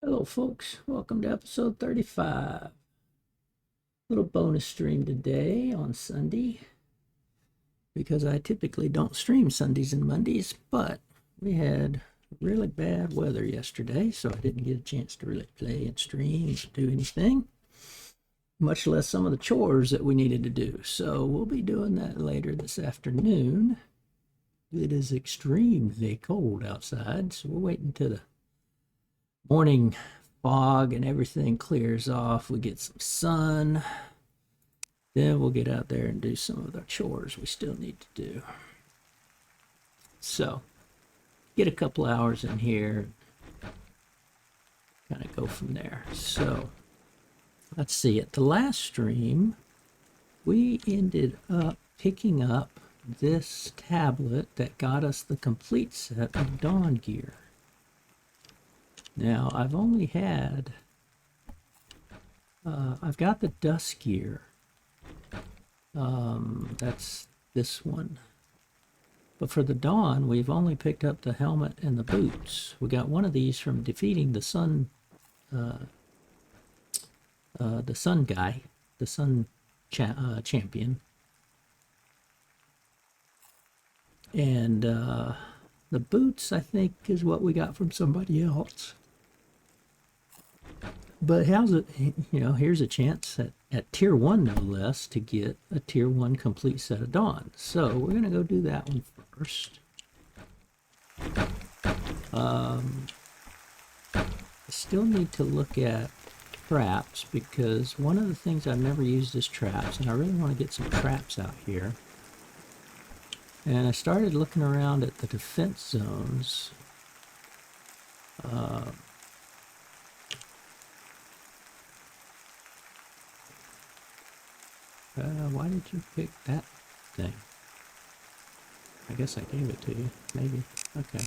Hello, folks. Welcome to episode 35. Little bonus stream today on Sunday because I typically don't stream Sundays and Mondays, but we had really bad weather yesterday, so I didn't get a chance to really play and stream or do anything, much less some of the chores that we needed to do. So we'll be doing that later this afternoon. It is extremely cold outside, so we'll wait until the morning fog and everything clears off. We get some sun. Then we'll get out there and do some of the chores we still need to do. So, get a couple hours in here, kind of go from there. So, let's see. At the last stream, we ended up picking up this tablet that got us the complete set of Dawn gear. Now, I've only had, I've got the Dusk gear. That's this one. But for the Dawn, we've only picked up the helmet and the boots. We got one of these from defeating the Sun guy, the Sun champion. And the boots, I think, is what we got from somebody else. But how's it, here's a chance at tier 1 no less to get a tier 1 complete set of Dawn. So we're going to go do that one first. I still need to look at traps because one of the things I've never used is traps, and I really want to get some traps out here. And I started looking around at the defense zones. Why did you pick that thing? I guess I gave it to you. Maybe. Okay.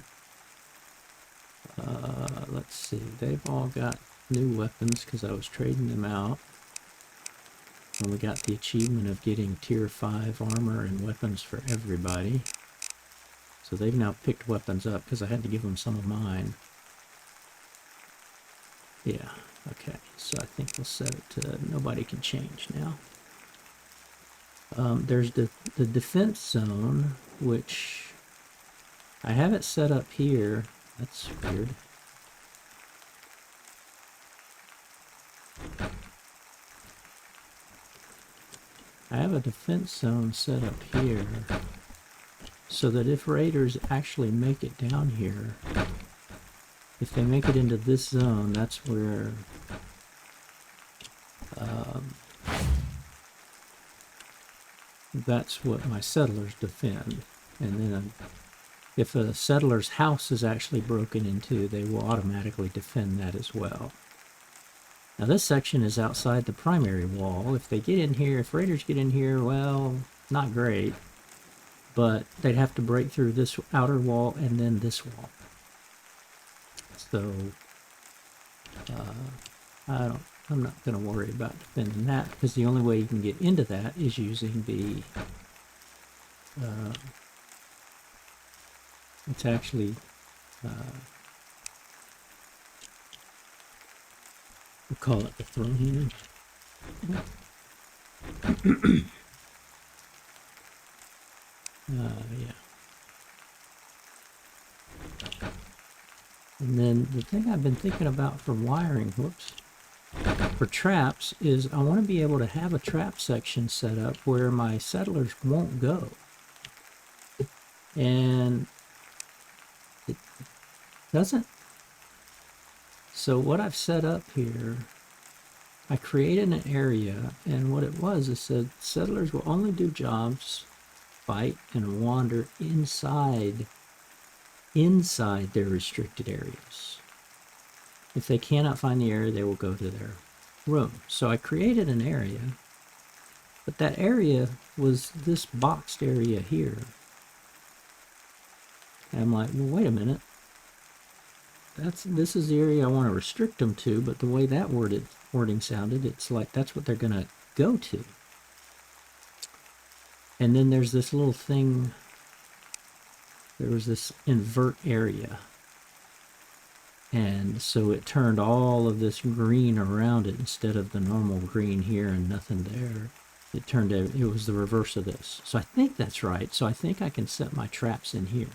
Let's see. They've all got new weapons because I was trading them out. And we got the achievement of getting tier 5 armor and weapons for everybody. So they've now picked weapons up because I had to give them some of mine. Yeah. Okay. So I think we'll set it to nobody can change now. There's the defense zone, which I have it set up here. That's weird. I have a defense zone set up here so that if raiders actually make it down here, if they make it into this zone, that's where that's what my settlers defend. And then if a settler's house is actually broken into, they will automatically defend that as well. Now this section is outside the primary wall. If they get in here, if raiders get in here, well, not great. But they'd have to break through this outer wall and then this wall. So I'm not going to worry about defending that because the only way you can get into that is using the it's actually we'll call it the throne unit. Yeah. And then the thing I've been thinking about for wiring, for traps is I want to be able to have a trap section set up where my settlers won't go. And it doesn't. So what I've set up here, I created an area, and what it was, it said settlers will only do jobs, fight, and wander inside their restricted areas. If they cannot find the area, they will go to their room. So I created an area, but that area was this boxed area here. And I'm like, well, wait a minute. This is the area I want to restrict them to, but the way that wording sounded, it's like that's what they're going to go to. And then there's this little thing, there was this invert area. And so it turned all of this green around it instead of the normal green here and nothing there. It turned out it was the reverse of this. So I think that's right. So I think I can set my traps in here.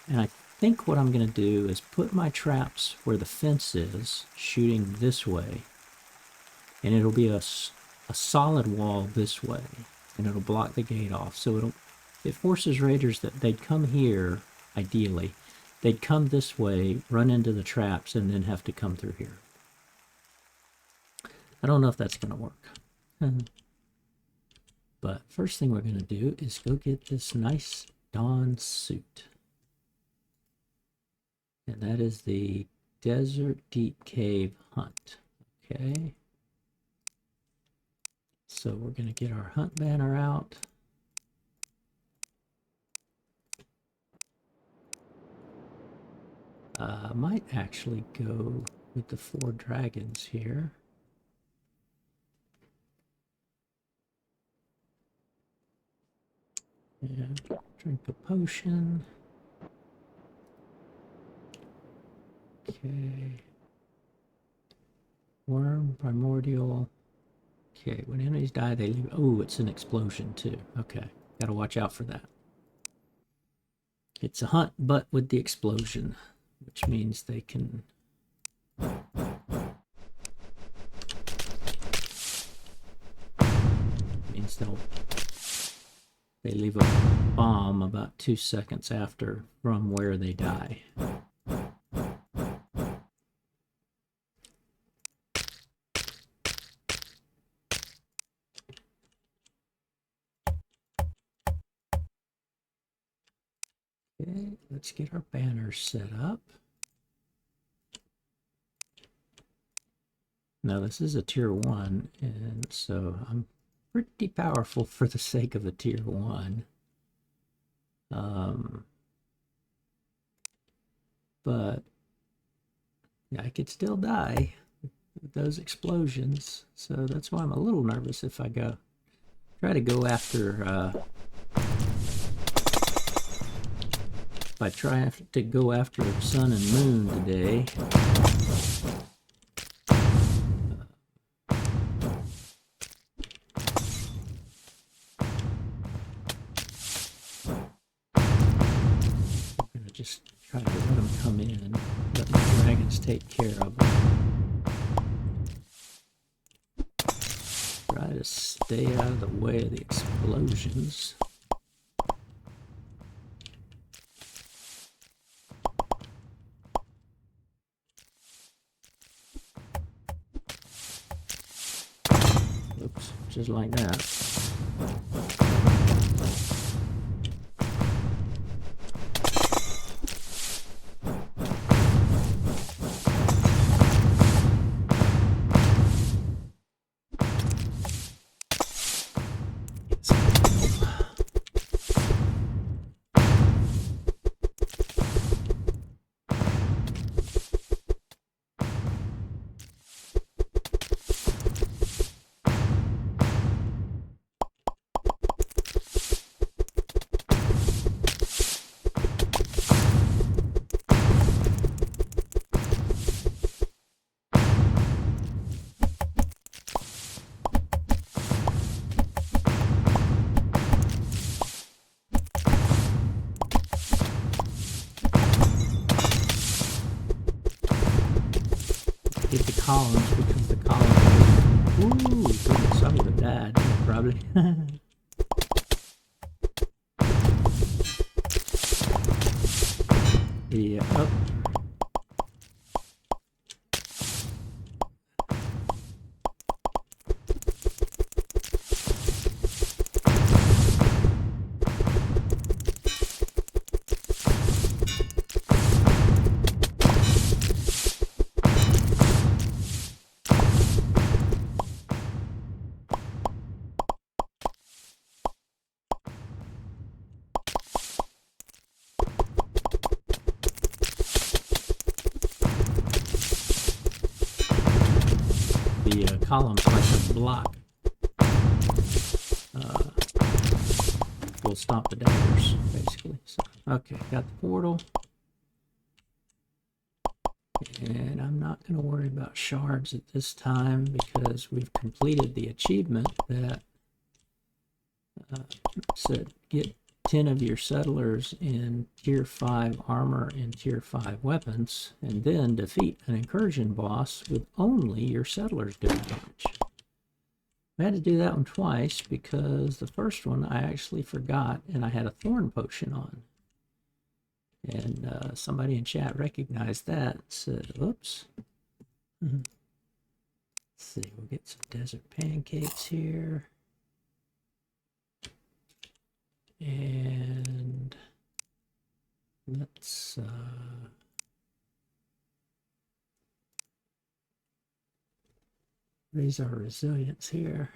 And I think what I'm going to do is put my traps where the fence is, shooting this way. And it'll be a solid wall this way. And it'll block the gate off. So it forces raiders that they'd come here, ideally. They'd come this way, run into the traps, and then have to come through here. I don't know if that's going to work. But first thing we're going to do is go get this nice dawn suit. And that is the Desert Deep Cave Hunt. Okay. So we're going to get our hunt banner out. I might actually go with the 4 dragons here. And drink a potion. Okay. Worm, primordial. Okay, when enemies die, they leave. Oh, it's an explosion too. Okay, gotta watch out for that. It's a hunt, but with the explosion, which means they can. Means they leave a bomb about 2 seconds after from where they die. Okay, let's get our banners set up. Now this is a tier 1, and so I'm pretty powerful for the sake of a tier 1. But yeah, I could still die with those explosions, so that's why I'm a little nervous if I try to go after if I try to go after sun and moon today. I'm gonna just try to let them come in, let the dragons take care of them. Try to stay out of the way of the explosions. Oops, just like that. Hit the columns because the columns. Ooh, goodness, I would have died probably. Yeah. Oh. The columns like a block will stop the daggers, basically. So, okay, got the portal. And I'm not going to worry about shards at this time because we've completed the achievement that said get 10 of your settlers in tier 5 armor and tier 5 weapons, and then defeat an incursion boss with only your settlers doing damage. I had to do that one twice because the first one I actually forgot and I had a thorn potion on. And somebody in chat recognized that and said, oops. Let's see, we'll get some desert pancakes here. And let's raise our resilience here.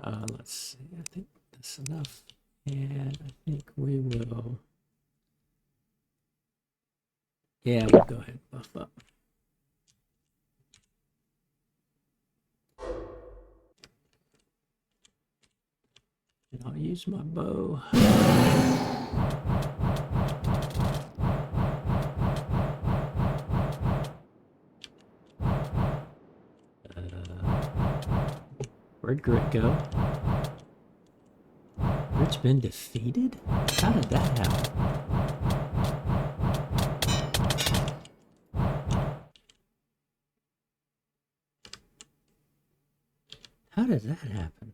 Let's see, I think that's enough. And I think we will, yeah, we'll go ahead and buff up. And I'll use my bow. Where'd Grit go? Grit's been defeated? How did that happen? How did that happen?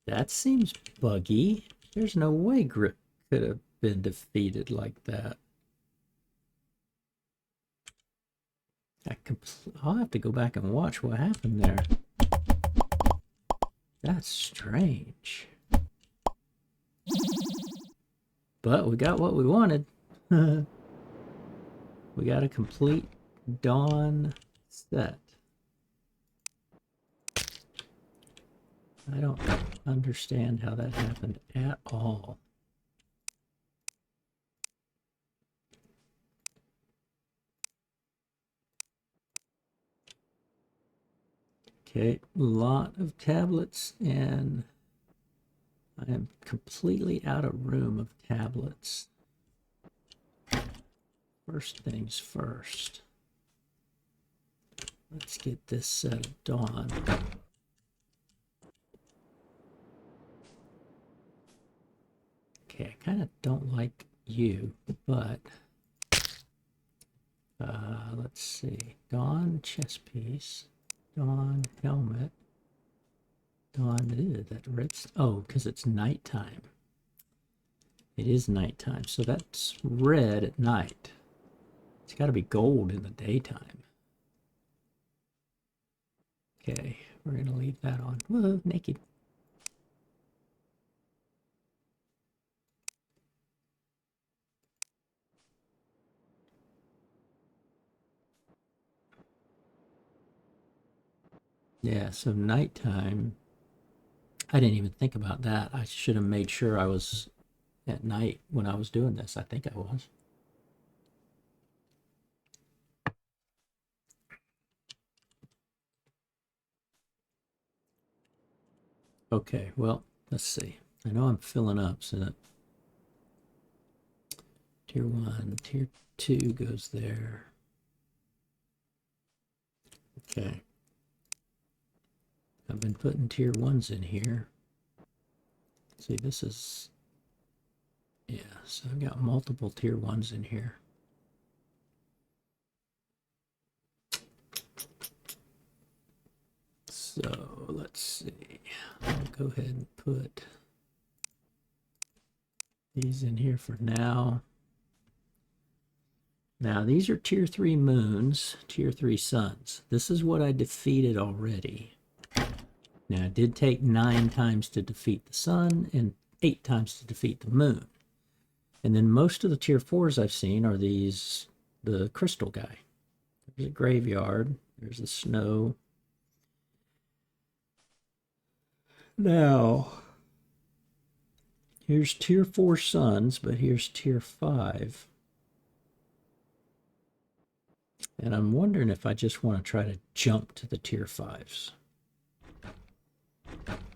That seems buggy. There's no way Grit could have been defeated like that. I'll have to go back and watch what happened there. That's strange. But we got what we wanted. We got a complete Dawn set. I don't understand how that happened at all. Okay, a lot of tablets, and I am completely out of room of tablets. First things first. Let's get this set of Dawn. Okay, I kind of don't like you, but let's see. Dawn chest piece. Dawn helmet. Dawn, ew, that red. Oh, because it's nighttime. It is nighttime, so that's red at night. It's got to be gold in the daytime. Okay, we're going to leave that on. Whoa, naked. Yeah, so nighttime. I didn't even think about that. I should have made sure I was at night when I was doing this. I think I was. Okay, well, let's see. I know I'm filling up, so that tier 1, tier 2 goes there. Okay. I've been putting tier 1s in here. See, this is, yeah, so I've got multiple tier 1s in here. So let's see. I'll go ahead and put these in here for now. Now, these are tier 3 moons, tier 3 suns. This is what I defeated already. Now, it did take 9 times to defeat the sun and 8 times to defeat the moon. And then most of the tier 4s I've seen are these, the crystal guy. There's a graveyard. There's the snow. Now, Here's tier 4 suns, but here's tier 5. And I'm wondering if I just want to try to jump to the tier 5s.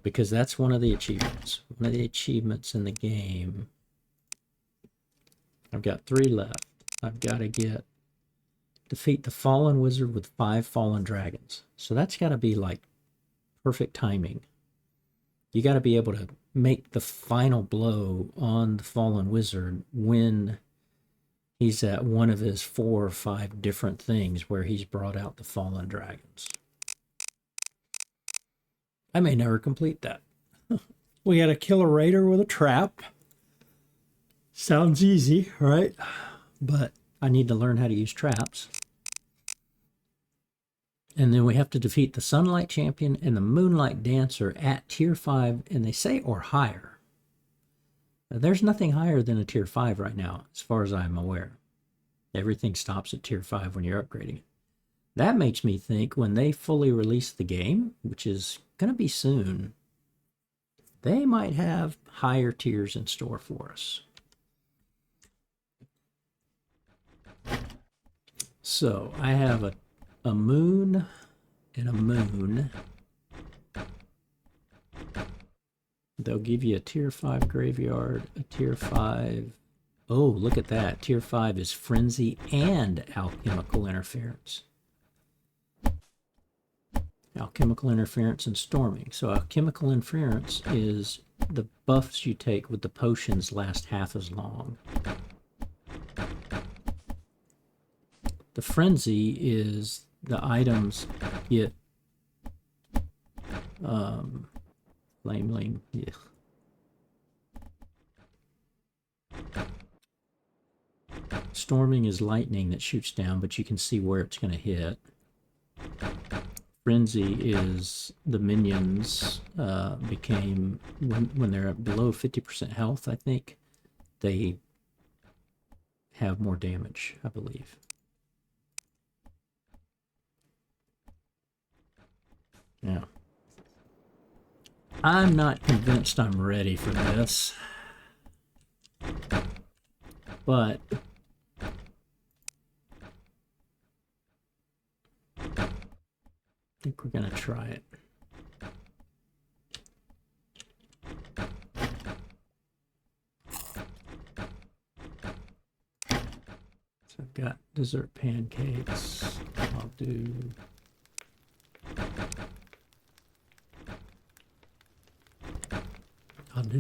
Because that's one of the achievements. One of the achievements in the game. I've got 3 left. I've got to defeat the fallen wizard with 5 fallen dragons. So that's got to be like perfect timing. You got to be able to make the final blow on the fallen wizard when he's at one of his 4 or 5 different things where he's brought out the fallen dragons. I may never complete that. We got to kill a raider with a trap. Sounds easy, right? But I need to learn how to use traps. And then we have to defeat the Sunlight Champion and the Moonlight Dancer at tier 5, and they say or higher. There's nothing higher than a tier 5 right now, as far as I'm aware. Everything stops at tier 5 when you're upgrading it. That makes me think when they fully release the game, which is going to be soon, they might have higher tiers in store for us. So I have a moon and a moon. They'll give you a tier 5 graveyard, a tier 5. Oh, look at that. Tier 5 is Frenzy and Alchemical Interference. Alchemical Interference and Storming. So Alchemical Interference is the buffs you take with the potions last half as long. The Frenzy is the items get flameling. Yeah. Storming is lightning that shoots down, but you can see where it's going to hit. Frenzy is the minions became, when they're below 50% health, I think, they have more damage, I believe. Yeah. I'm not convinced I'm ready for this. But I think we're going to try it. So I've got dessert pancakes. I'll do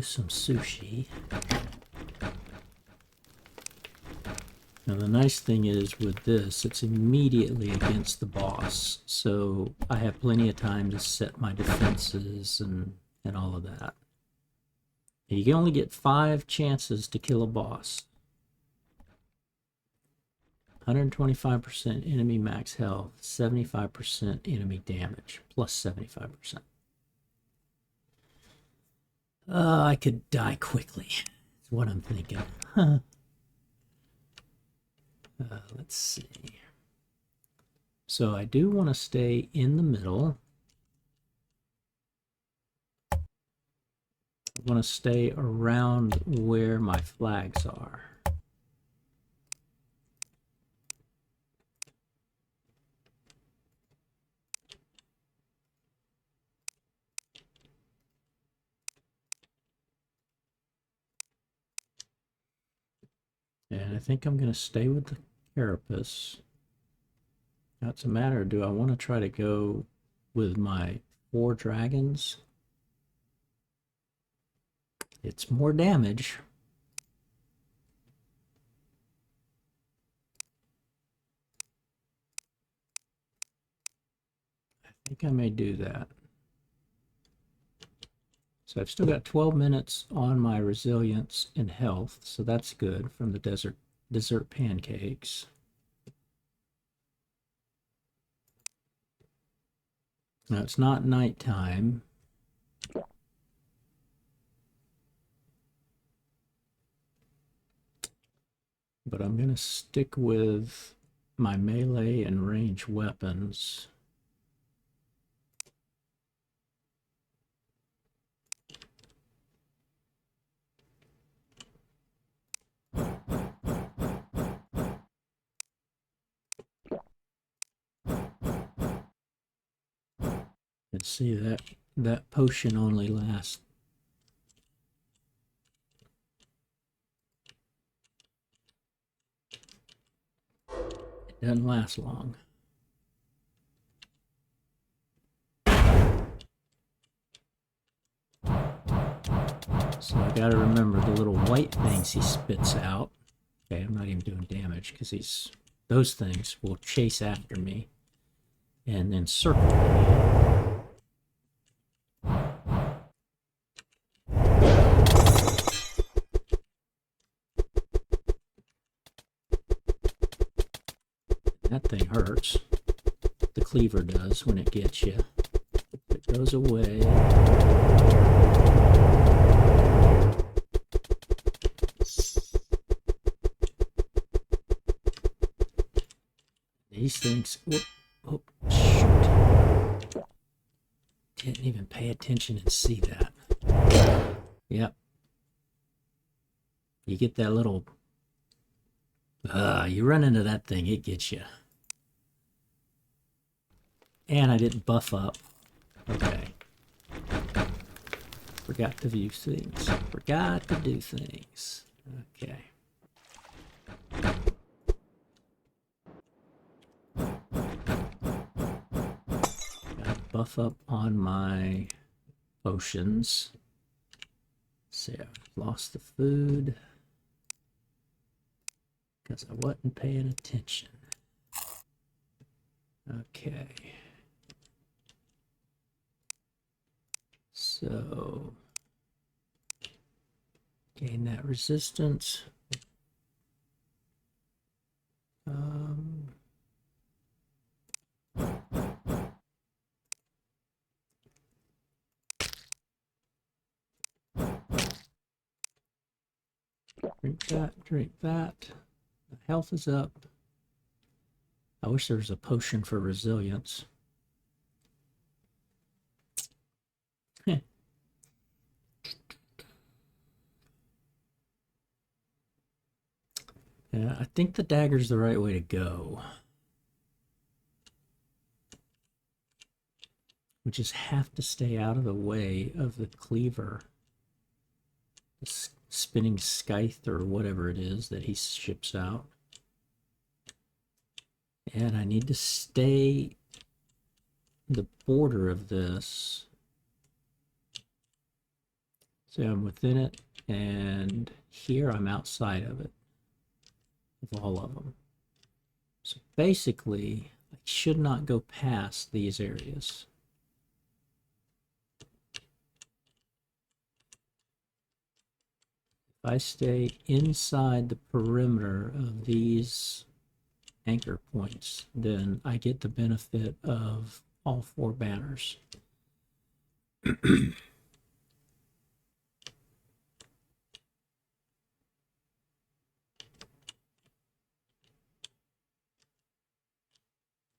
some sushi. Now the nice thing is with this, it's immediately against the boss. So I have plenty of time to set my defenses and all of that. You can only get 5 chances to kill a boss. 125% enemy max health, 75% enemy damage, plus 75%. I could die quickly. That's what I'm thinking. Let's see. So I do want to stay in the middle. I want to stay around where my flags are. And I think I'm going to stay with the carapace. Now it's a matter, do I want to try to go with my 4 dragons? It's more damage. I think I may do that. So I've still got 12 minutes on my resilience and health, so that's good from the dessert pancakes. Now it's not nighttime. But I'm going to stick with my melee and range weapons. Let's see, that potion only lasts. It doesn't last long. So I gotta remember the little white things he spits out. Okay, I'm not even doing damage because those things will chase after me and then circle me. That thing hurts. The cleaver does when it gets you. It goes away. These things. Oh, shoot. Didn't even pay attention and see that. Yep. You get that little. You run into that thing, it gets you. And I didn't buff up. Okay. Forgot to view things. Forgot to do things. Okay. Got to buff up on my potions. See, I've lost the food because I wasn't paying attention. Okay. So, gain that resistance. Drink that, drink that. The health is up. I wish there was a potion for resilience. Yeah, I think the dagger's the right way to go. We just have to stay out of the way of the cleaver. The spinning scythe or whatever it is that he ships out. And I need to stay the border of this. So I'm within it, and here I'm outside of it. Of all of them. So basically, I should not go past these areas. If I stay inside the perimeter of these anchor points, then I get the benefit of all 4 banners.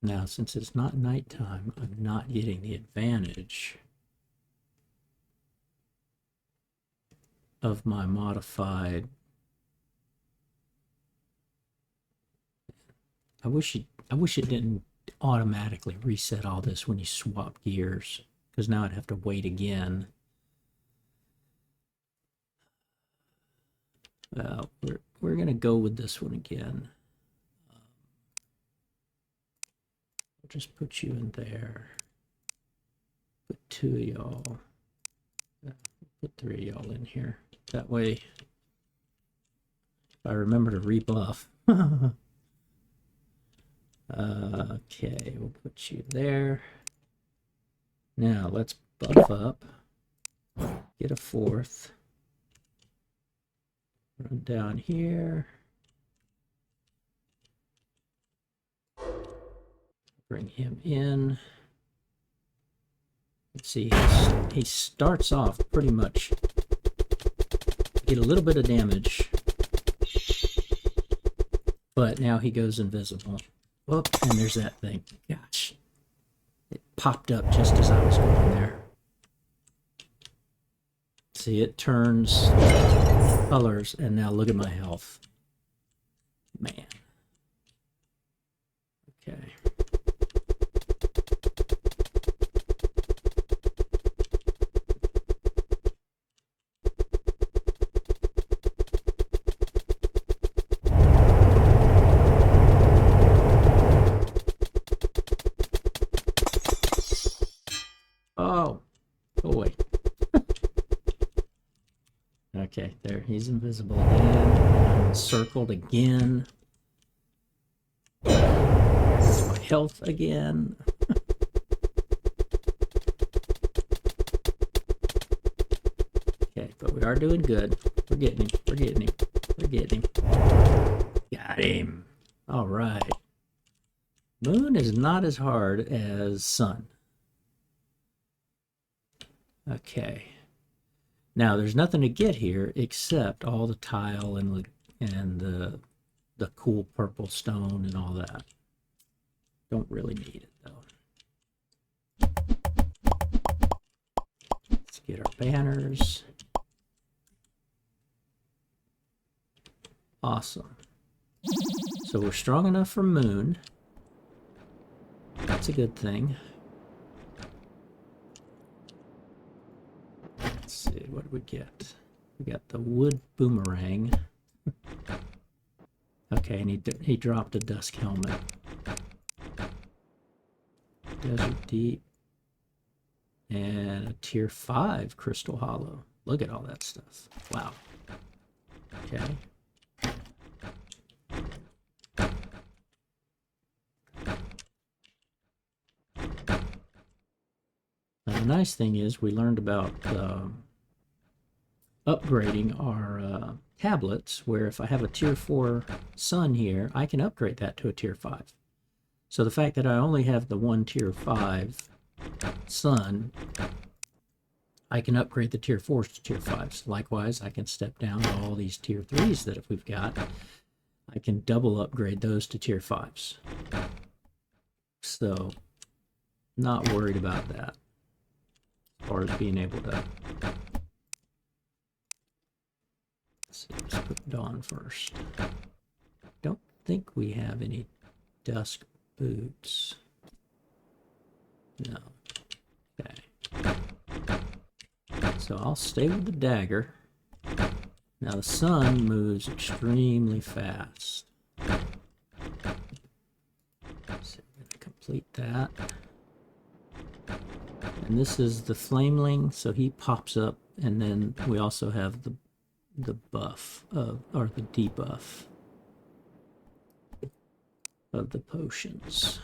Now, since it's not nighttime, I'm not getting the advantage of my modified. I wish it didn't automatically reset all this when you swap gears, because now I'd have to wait again. We're gonna go with this one again. I'll just put you in there. Put 2 of y'all. Put 3 of y'all in here. That way, if I remember to rebuff. Okay, we'll put you there. Now let's buff up. Get a 4th. Run down here. Bring him in. Let's see, he starts off pretty much. Get a little bit of damage. But now he goes invisible. Whoop, and there's that thing. Gosh. It popped up just as I was going there. See, it turns colors, and now look at my health. Man. Okay. Okay, there, he's invisible again. Circled again. There's my health again. Okay, but we are doing good. We're getting him. We're getting him. We're getting him. Got him. All right. Moon is not as hard as Sun. Okay. Now there's nothing to get here except all the tile and the cool purple stone and all that. Don't really need it though. Let's get our banners. Awesome. So we're strong enough for Moon. That's a good thing. Let's see, what did we get? We got the wood boomerang. Okay, and he dropped a dusk helmet. Desert Deep. And a tier 5 crystal hollow. Look at all that stuff. Wow. Okay. Now, the nice thing is we learned about upgrading our tablets, where if I have a tier 4 sun here, I can upgrade that to a tier 5. So the fact that I only have the one tier 5 sun, I can upgrade the tier 4s to tier 5s. Likewise, I can step down to all these tier 3s that if we've got, I can double upgrade those to tier 5s. So, not worried about that. As far as being able to... Let's put Dawn first. Don't think we have any dusk boots. No. Okay. So I'll stay with the dagger. Now the sun moves extremely fast. So we're going to complete that. And this is the flameling, so he pops up, and then we also have the buff of, or the debuff of the potions.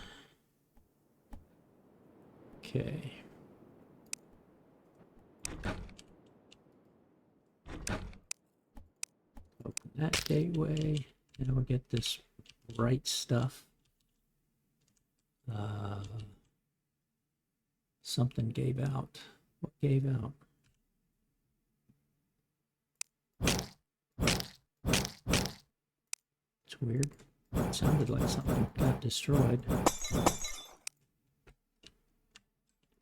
Okay. Open that gateway, and we'll get this right stuff. Something gave out. What gave out? It's weird. It sounded like something got destroyed.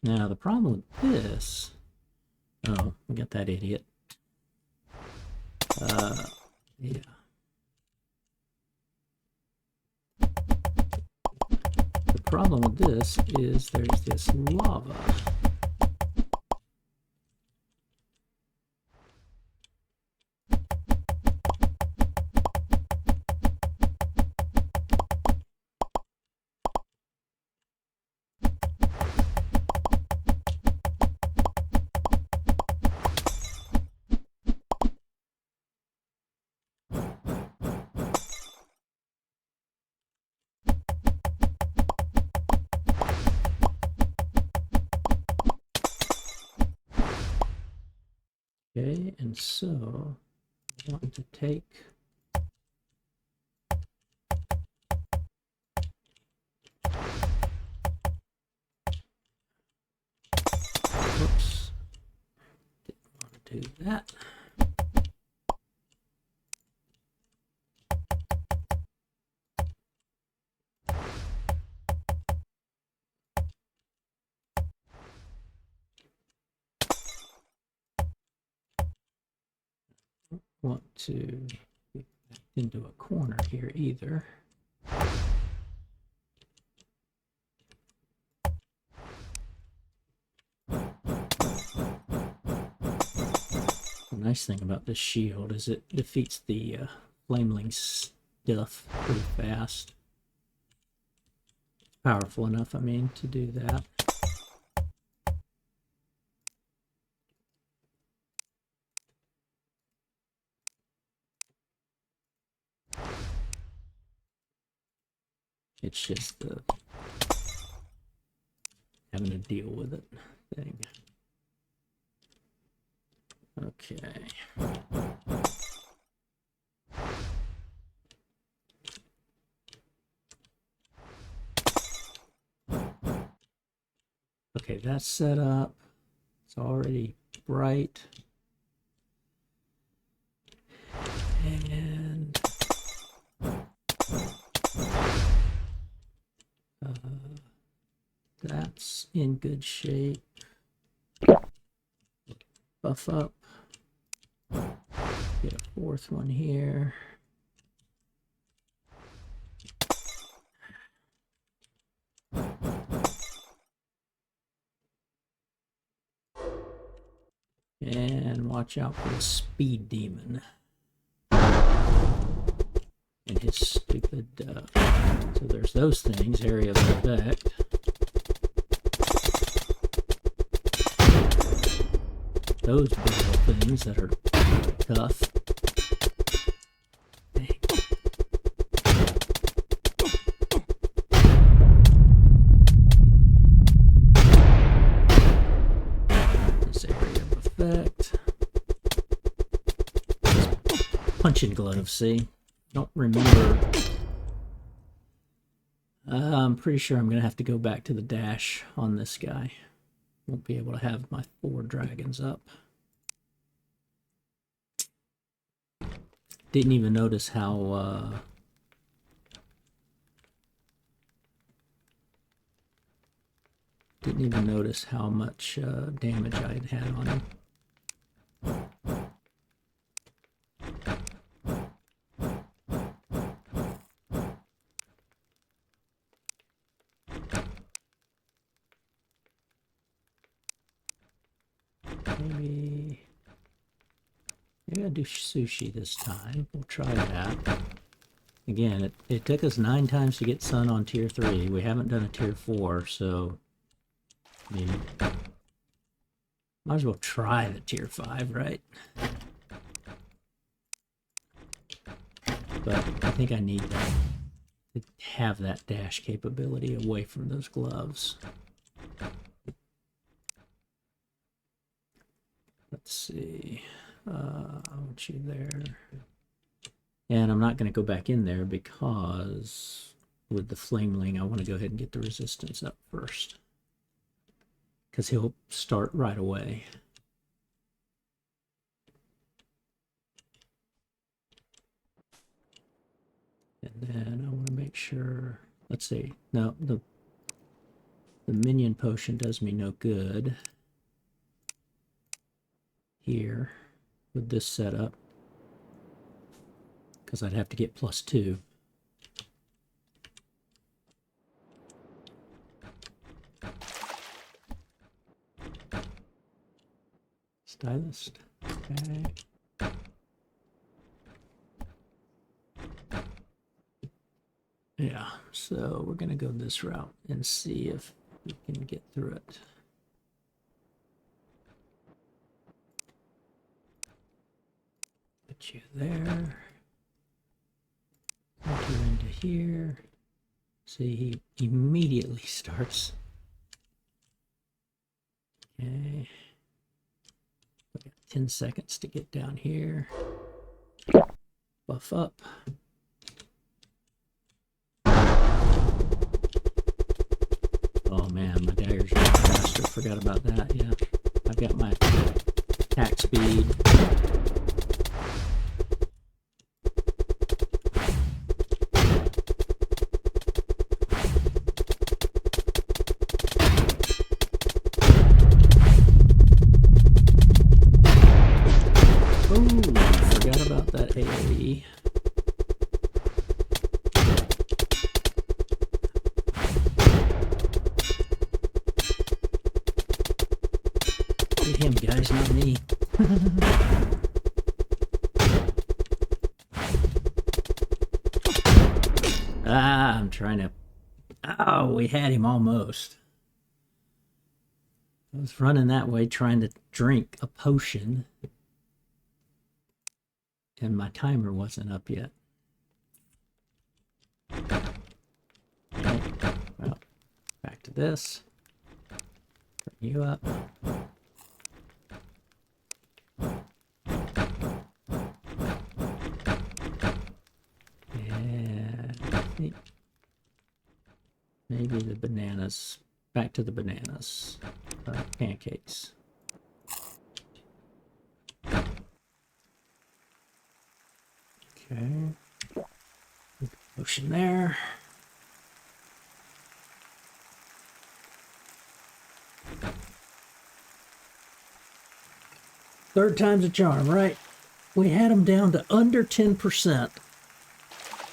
Now the problem with this... Oh, we got that idiot. Yeah. The problem with this is there's this lava. Okay, and so I want to take whoops, didn't want to do that. Want to get back into a corner here either. The nice thing about this shield is it defeats the flameling stuff pretty fast. Powerful enough, I mean, to do that. It's just the having to deal with it thing. Okay. Okay, that's set up. It's already bright. And that's in good shape. Buff up. Get a fourth one here. And watch out for the speed demon and his stupid so there's those things, area of effect. Those barrel things that are tough. Dang. This area of effect. Punching glove, see? Don't remember. I'm pretty sure I'm going to have to go back to the dash on this guy. Won't be able to have my 4 dragons up. Didn't even notice how much damage I had on him. Maybe I'll do sushi this time. We'll try that. Again, it took us 9 times to get Sun on tier 3. We haven't done a tier 4, so I mean, might as well try the tier 5, right? But I think I need that to have that dash capability away from those gloves. Let's see. I want you there. And I'm not going to go back in there because with the Flameling, I want to go ahead and get the resistance up first. Because he'll start right away. And then I want to make sure, let's see, no, the minion potion does me no good here with this setup. Because I'd have to get +2. Stylist. Okay. Yeah, so we're going to go this route and see if we can get through it. Put you there. Put you into here. See, he immediately starts. Okay. We got 10 seconds to get down here. Buff up. Oh man, my dagger's really faster. Forgot about that. Yeah, I've got my attack speed. Oh, forgot about that AoE. Him, guys, not me. I'm trying to... Oh, we had him almost. I was running that way trying to drink a potion. And my timer wasn't up yet. Back to this. Bring you up. And maybe the bananas. Back to the bananas. Pancakes. Okay. Motion there. Third time's a charm, right? We had them down to under 10%.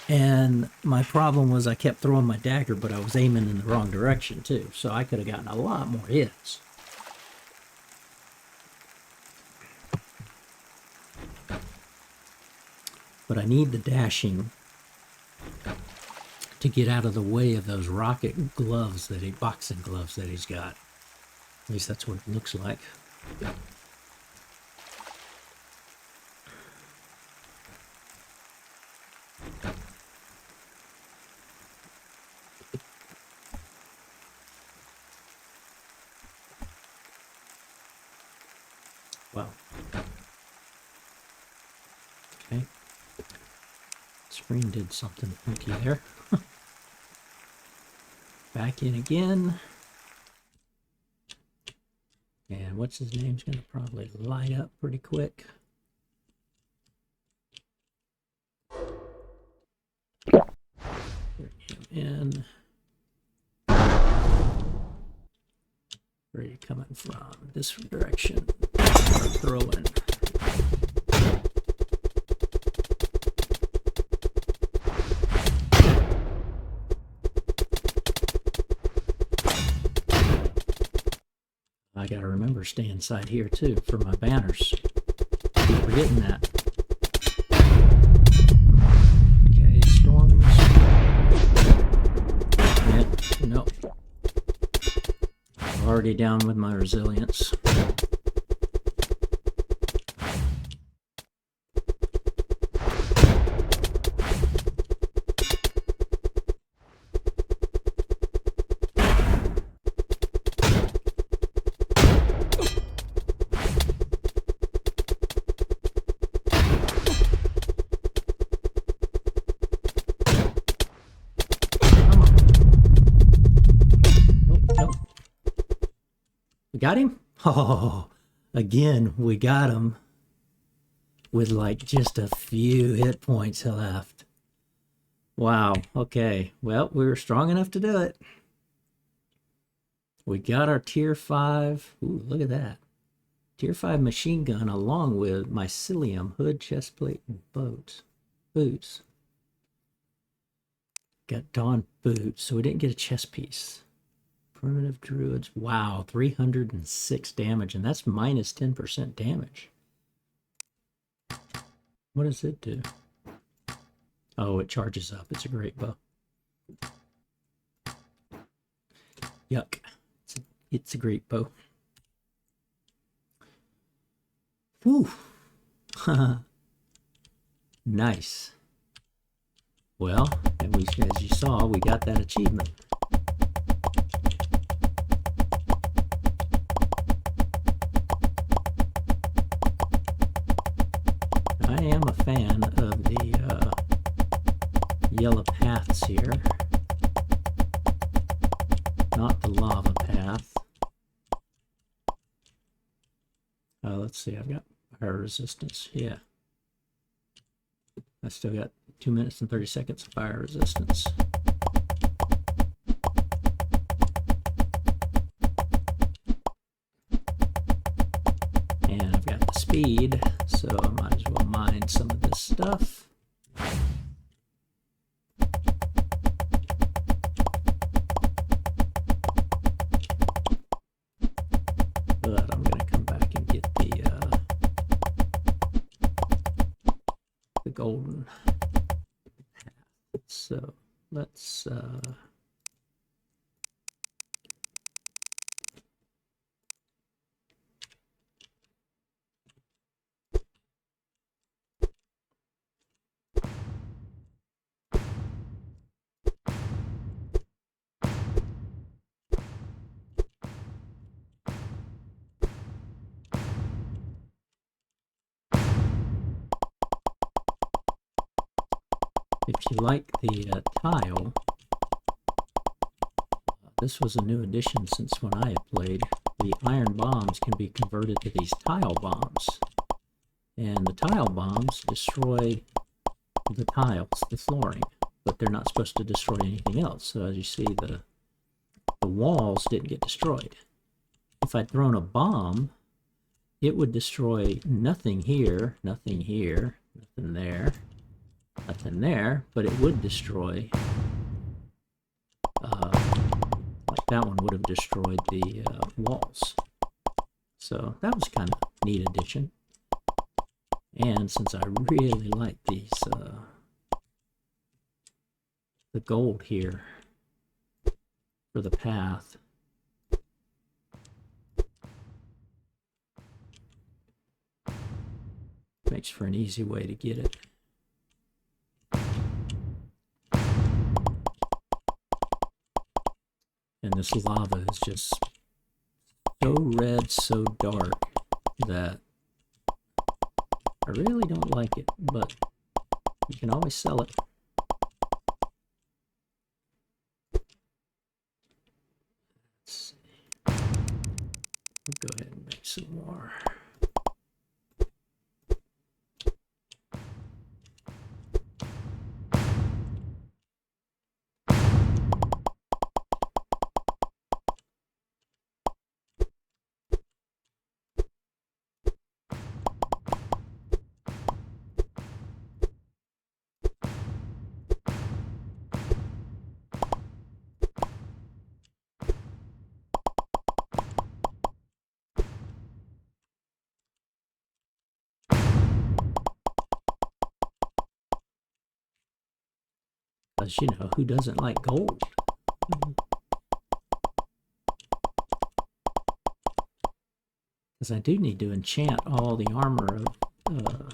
And my problem was I kept throwing my dagger, but I was aiming in the wrong direction too. So I could have gotten a lot more hits. But I need the dashing to get out of the way of those rocket gloves boxing gloves that he's got. At least that's what it looks like. Well, okay. Screen did something funky there. Back in again. And what's his name's going to probably light up pretty quick. Bring him in. Where are you coming from? This direction. Start throwing. I gotta remember to stay inside here too for my banners. Keep forgetting that. Okay, storms. Nope. Already down with my resilience. Got him? Oh, again, we got him with like just a few hit points left. Wow. Okay. Well, we were strong enough to do it. We got our tier 5. Ooh, look at that. Tier 5 machine gun along with mycelium, hood, chest plate, and boots. Got Dawn boots, so we didn't get a chest piece. Primitive druids. Wow, 306 damage, and that's minus 10% damage. What does it do? Oh, it charges up. It's a great bow. Yuck. It's a great bow. Whew. Nice. Well, as you saw, we got that achievement. I am a fan of the yellow paths here, not the lava path. Let's see, I've got fire resistance. Yeah, I still got 2 minutes and 30 seconds of fire resistance. And I've got the speed, so I might as well mine some of this stuff. But I'm going to come back and get the golden path. So let's If you like the tile, this was a new addition since when I had played. The iron bombs can be converted to these tile bombs. And the tile bombs destroy the tiles, the flooring, but they're not supposed to destroy anything else. So as you see, the walls didn't get destroyed. If I'd thrown a bomb, it would destroy nothing here, nothing here, nothing there, nothing there, but it would destroy, like that one would have destroyed the walls. So that was kind of a neat addition. And since I really like these, the gold here for the path, makes for an easy way to get it. And this lava is just so red, so dark that I really don't like it, but you can always sell it. Let's see. I'll go ahead and make some more. Because, you know, who doesn't like gold? Because I do need to enchant all the armor of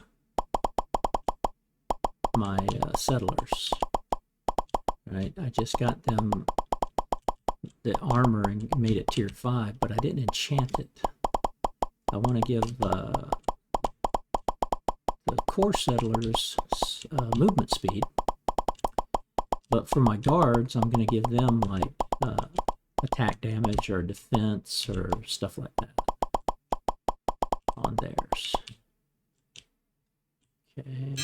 my settlers. Right? I just got them the armor and made it tier 5, but I didn't enchant it. I want to give the core settlers movement speed. But for my guards, I'm going to give them like attack damage or defense or stuff like that on theirs. Okay.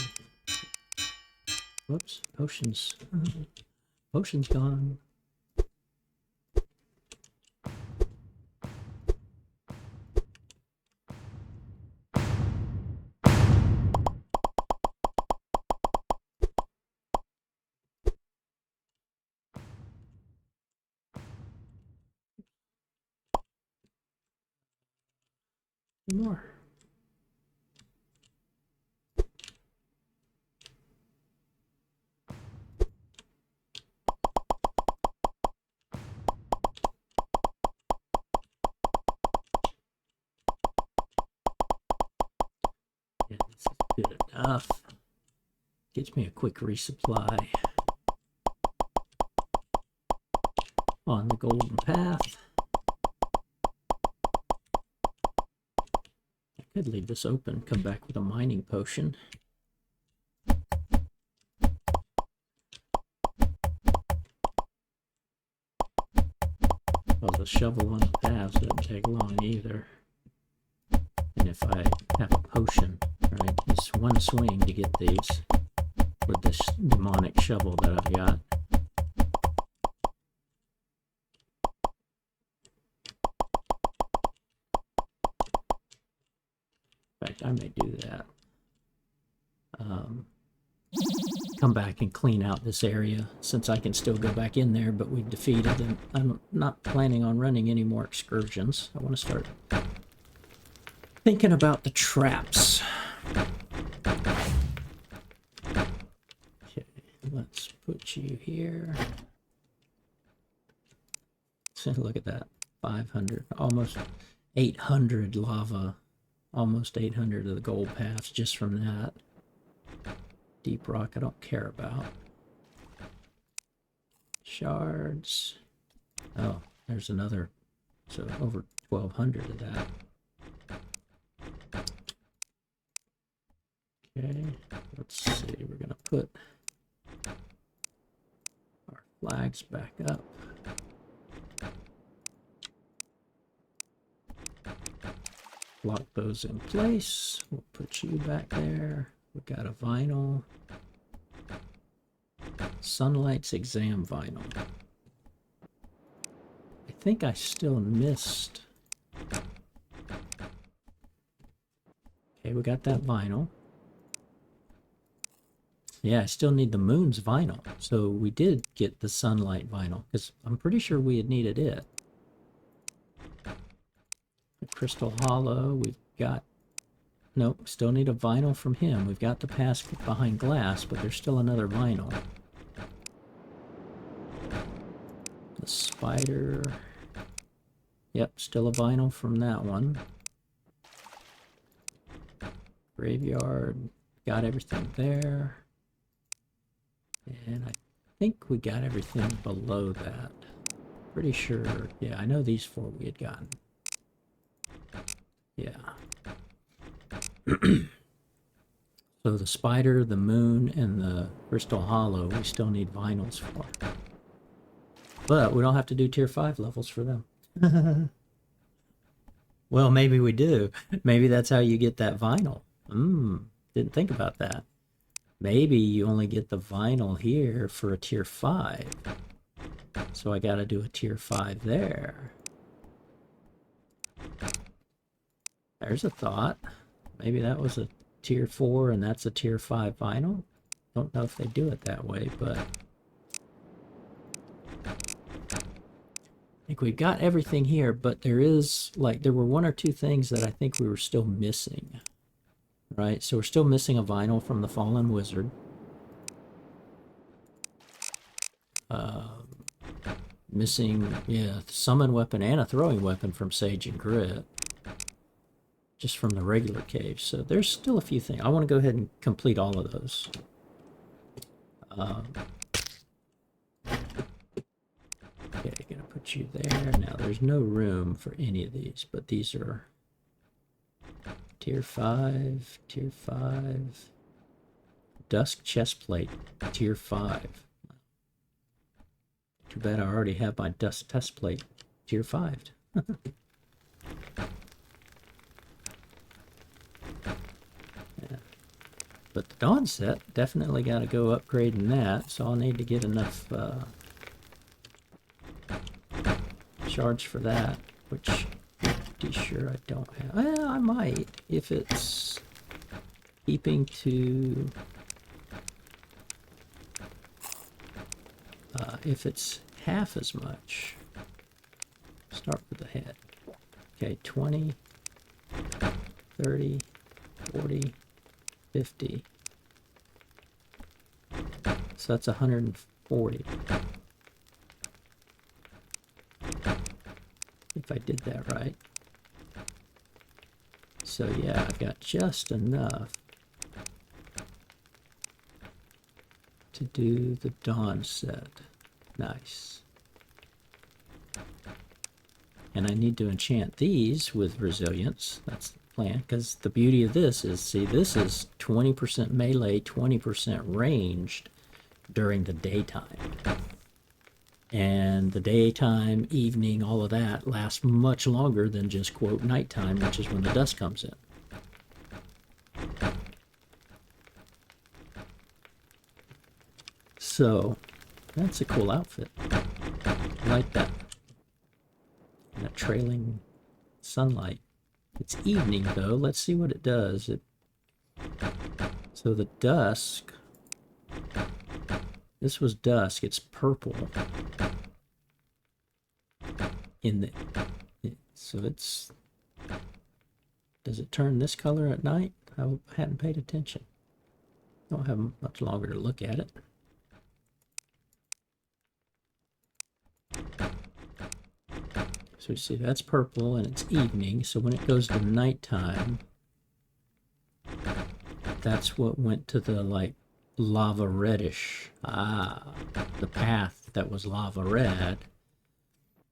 Whoops, potions. Potions gone. More. Yeah, this is good enough. Gets me a quick resupply on the golden path. Could leave this open, come back with a mining potion. Well, the shovel on the paths doesn't take long either. And if I have a potion, right, it's one swing to get these with this demonic shovel that I've got. In fact, I may do that. Come back and clean out this area since I can still go back in there, but we've defeated, and I'm not planning on running any more excursions. I want to start thinking about the traps. Okay, let's put you here. So look at that, 500, almost 800 lava. Almost 800 of the gold paths just from that. Deep rock I don't care about. Shards. Oh, there's another. So over 1,200 of that. Okay, let's see. We're going to put Flags back up. Lock those in place. We'll put you back there. We got a vinyl. Sunlight's exam vinyl. I think I still missed. Okay, we got that vinyl. Yeah, I still need the moon's vinyl. So we did get the sunlight vinyl because I'm pretty sure we had needed it. The crystal hollow, we've got. Nope, still need a vinyl from him. We've got the pass behind glass, but there's still another vinyl. The spider. Yep, still a vinyl from that one. Graveyard, got everything there. And I think we got everything below that. Pretty sure. Yeah, I know these four we had gotten. Yeah. So the spider, the moon, and the crystal hollow, we still need vinyls for. But we don't have to do tier 5 levels for them. Well, maybe we do. Maybe that's how you get that vinyl. Didn't think about that. Maybe you only get the vinyl here for a tier 5. So I gotta do a tier 5 there. There's a thought. Maybe that was a tier 4 and that's a tier 5 vinyl. Don't know if they do it that way, but I think we got everything here, but there were one or two things that I think we were still missing. Right, so we're still missing a vinyl from the Fallen Wizard. Missing, yeah, the summon weapon and a throwing weapon from Sage and Grit. Just from the regular cave. So there's still a few things. I want to go ahead and complete all of those. Okay, gonna put you there. Now there's no room for any of these, but these are tier 5, tier 5. Dusk chestplate, tier 5. Too bad I already have my dusk chestplate, tier 5. Yeah. But the Dawn set, definitely got to go upgrading that, so I'll need to get enough charge for that, which pretty sure I don't have. Well, I might, if it's keeping to if it's half as much. Start with the head. Okay, 20, 30, 40, 50. So that's 140. If I did that right. So yeah, I've got just enough to do the Dawn set. Nice. And I need to enchant these with resilience. That's the plan, because the beauty of this is, see, this is 20% melee, 20% ranged during the daytime. And the daytime, evening, all of that lasts much longer than just, quote, nighttime, which is when the dusk comes in. So, that's a cool outfit. I like that. And that trailing sunlight. It's evening, though. Let's see what it does. So the dusk... This was dusk. It's purple. So it's... Does it turn this color at night? I hadn't paid attention. Don't have much longer to look at it. So you see that's purple and it's evening. So when it goes to nighttime, that's what went to the like lava reddish. The path that was lava red.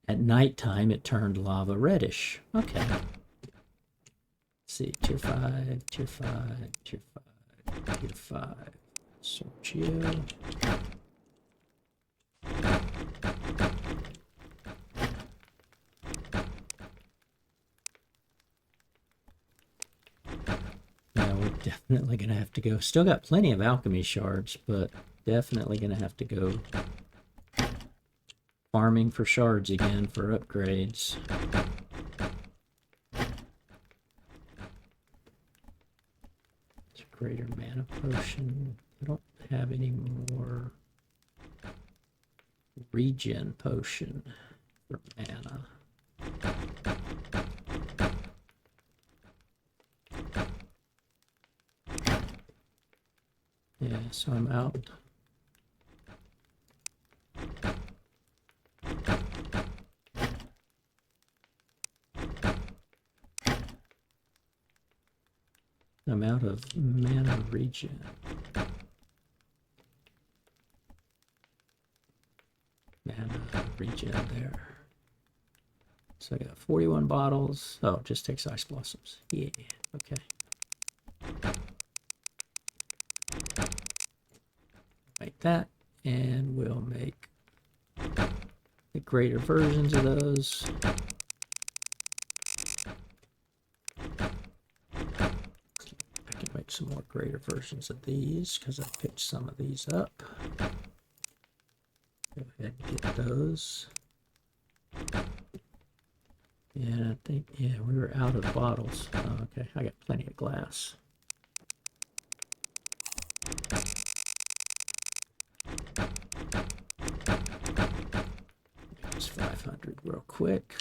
At nighttime, it turned lava reddish. Okay. Let's see, tier 5, tier 5, tier 5, tier 5. Sort you. Definitely gonna have to go. Still got plenty of alchemy shards, but definitely gonna have to go farming for shards again for upgrades. It's a greater mana potion. I don't have any more regen potion for mana. Yeah, so I'm out. I'm out of mana regen. Mana regen there. So I got 41 bottles. Oh, just takes ice blossoms. Yeah, okay. Make that, and we'll make the greater versions of those. I can make some more greater versions of these because I picked some of these up. Go ahead and get those. And I think, yeah, we were out of bottles. Oh, okay, I got plenty of glass. It's 500 real quick.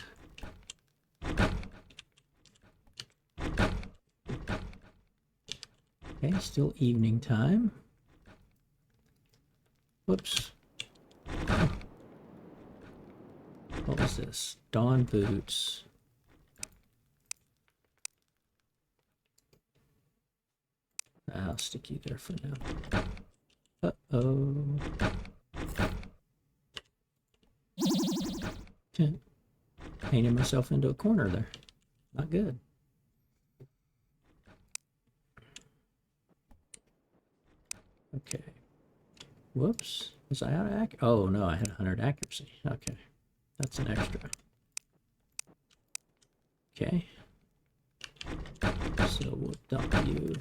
Okay, still evening time. Whoops. What was this? Dawn boots. I'll stick you there for now. Uh-oh. Okay. Painted myself into a corner there. Not good. Okay. Whoops. Was I out of accuracy? Oh, no, I had 100 accuracy. Okay. That's an extra. Okay. So we'll dump you.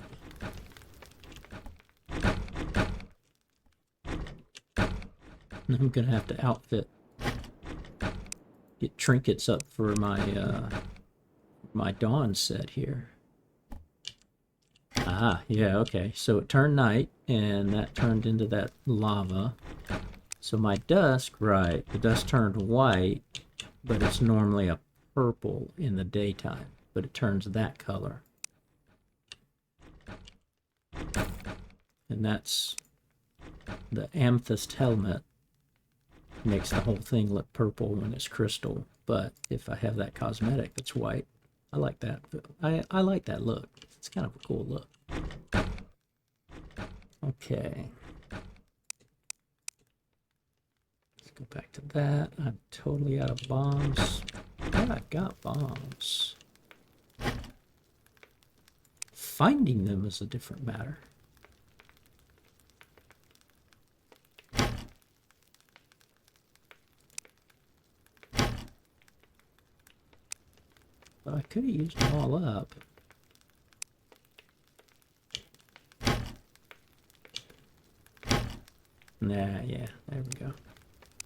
I'm gonna have to outfit, get trinkets up for my my dawn set here. Ah, yeah, okay. So it turned night, and that turned into that lava. So my dusk, right, the dusk turned white, but it's normally a purple in the daytime, but it turns that color. And that's the amethyst helmet makes the whole thing look purple when it's crystal. But if I have that cosmetic that's white, I like that. I like that look. It's kind of a cool look. Okay. Let's go back to that. I'm totally out of bombs. But I've got bombs. Finding them is a different matter. Well, I could have used them all up. Nah, yeah, there we go.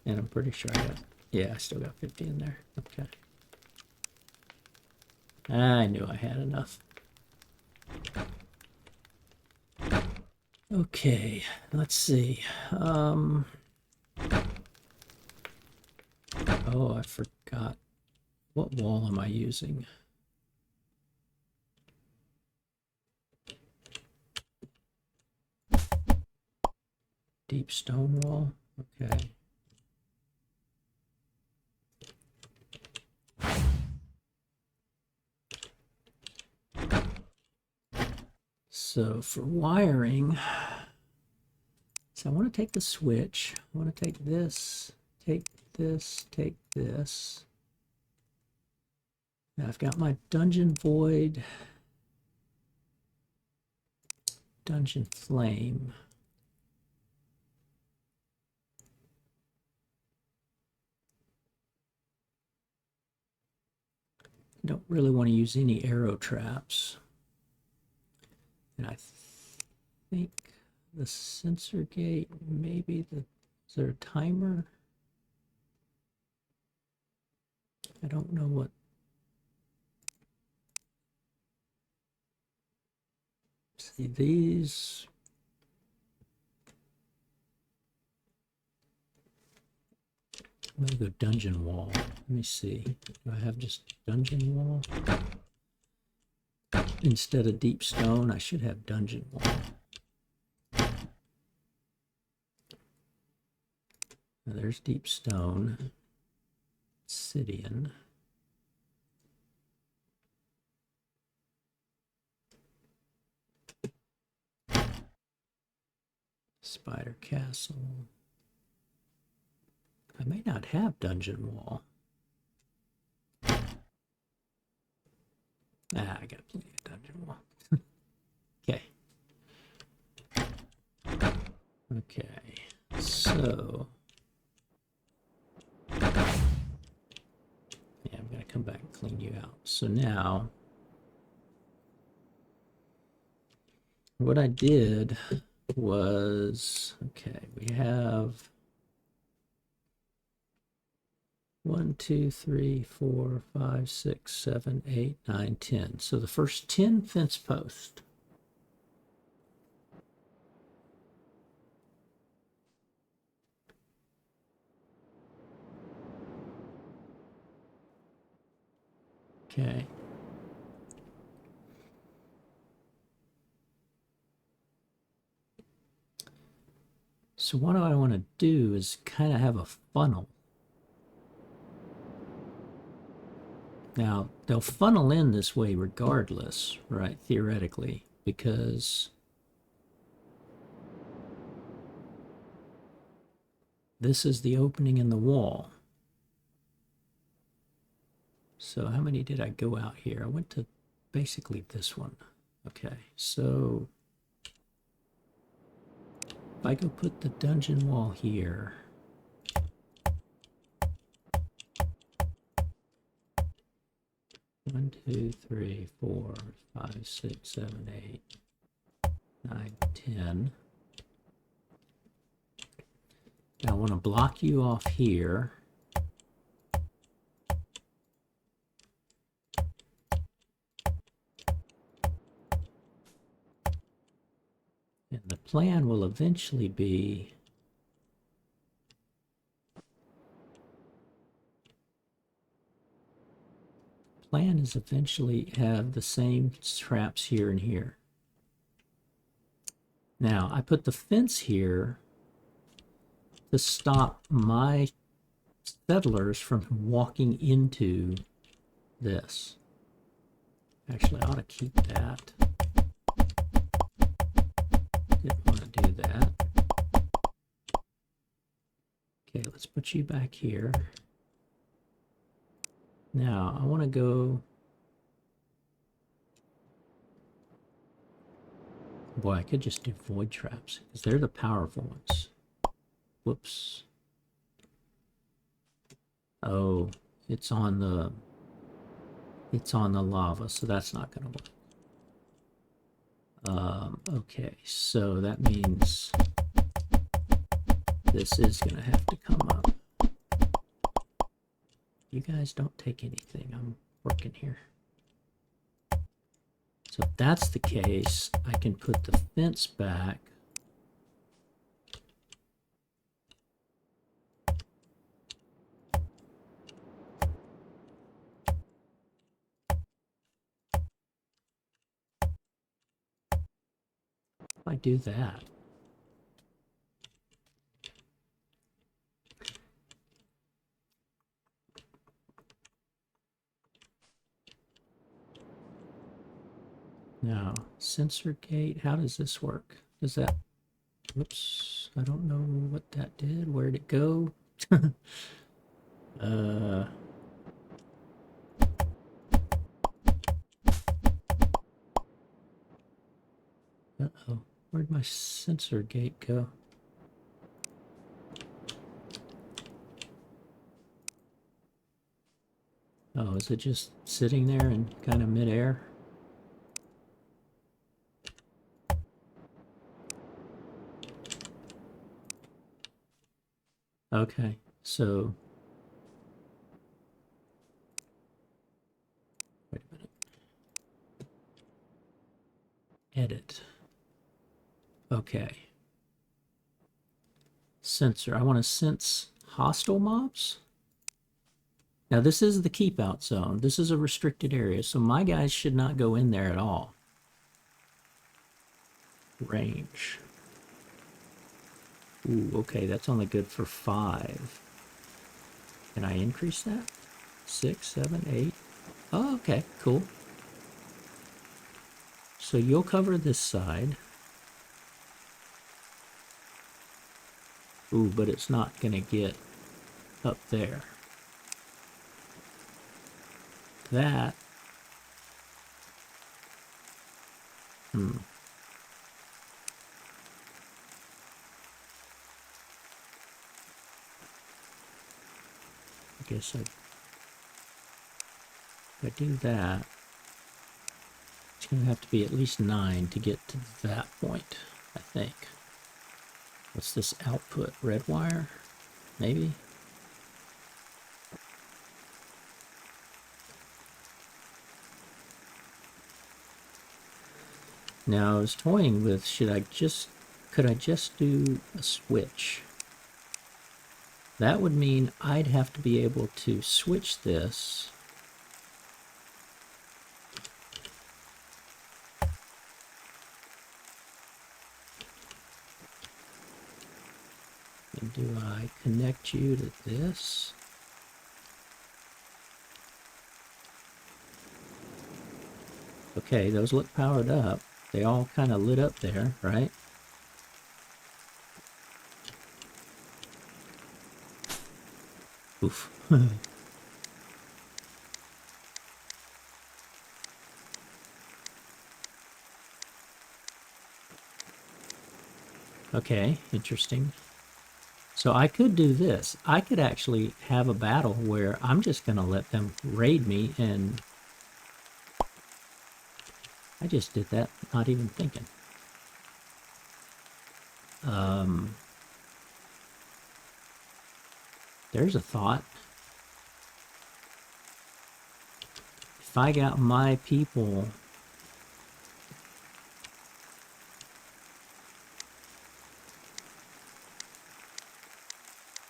And I'm pretty sure I got, yeah, I still got 50 in there. Okay. I knew I had enough. Okay, let's see. Oh, I forgot. What wall am I using? Deep stone wall? Okay. So for wiring, so I want to take the switch. I want to take this, take this, take this. Now I've got my dungeon void, dungeon flame. Don't really want to use any arrow traps. And I think the sensor gate, maybe is there a timer? I don't know what. See these. I'm gonna go dungeon wall. Let me see. Do I have just dungeon wall? Instead of deep stone, I should have dungeon wall. Now there's deep stone. Obsidian. Spider castle. I may not have dungeon wall. I got plenty of dungeon wall. Okay. Okay. So. Yeah, I'm going to come back and clean you out. So now, what I did was, okay, we have 1, 2, 3, 4, 5, 6, 7, 8, 9, 10. So the first 10 fence posts. Okay. So what I want to do is kind of have a funnel. Now, they'll funnel in this way regardless, right, theoretically, because this is the opening in the wall. So how many did I go out here? I went to basically this one. Okay, so if I go put the dungeon wall here, one, two, three, 4, 5, 6, 7, 8, 9, 10. Now I want to block you off here. And the plan will eventually be have the same traps here and here. Now I put the fence here to stop my settlers from walking into this. Actually, I ought to keep that. Didn't want to do that. Okay, let's put you back here. Now, I want to go... Boy, I could just do void traps, because they're the powerful ones. Whoops. Oh, it's on the lava, so that's not going to work. Okay, so that means this is going to have to come up. You guys don't take anything. I'm working here. So if that's the case, I can put the fence back. If I do that. Now, sensor gate, how does this work? Does that, whoops, I don't know what that did. Where'd it go? Uh-oh, where'd my sensor gate go? Oh, is it just sitting there in kind of midair? Okay, so wait a minute. Edit. Okay. Sensor. I want to sense hostile mobs. Now this is the keep out zone. This is a restricted area, so my guys should not go in there at all. Range. Ooh, okay, that's only good for 5. Can I increase that? 6, 7, 8. Oh, okay, cool. So you'll cover this side. Ooh, but it's not going to get up there. That. I guess if I do that, it's going to have to be at least 9 to get to that point, I think. What's this output? Red wire? Maybe? Now I was toying with, could I just do a switch? That would mean I'd have to be able to switch this and do I connect you to this? Okay, those look powered up. They all kind of lit up there, right? Oof. Okay, interesting. So I could do this. I could actually have a battle where I'm just going to let them raid me, and I just did that, not even thinking. There's a thought. If I got my people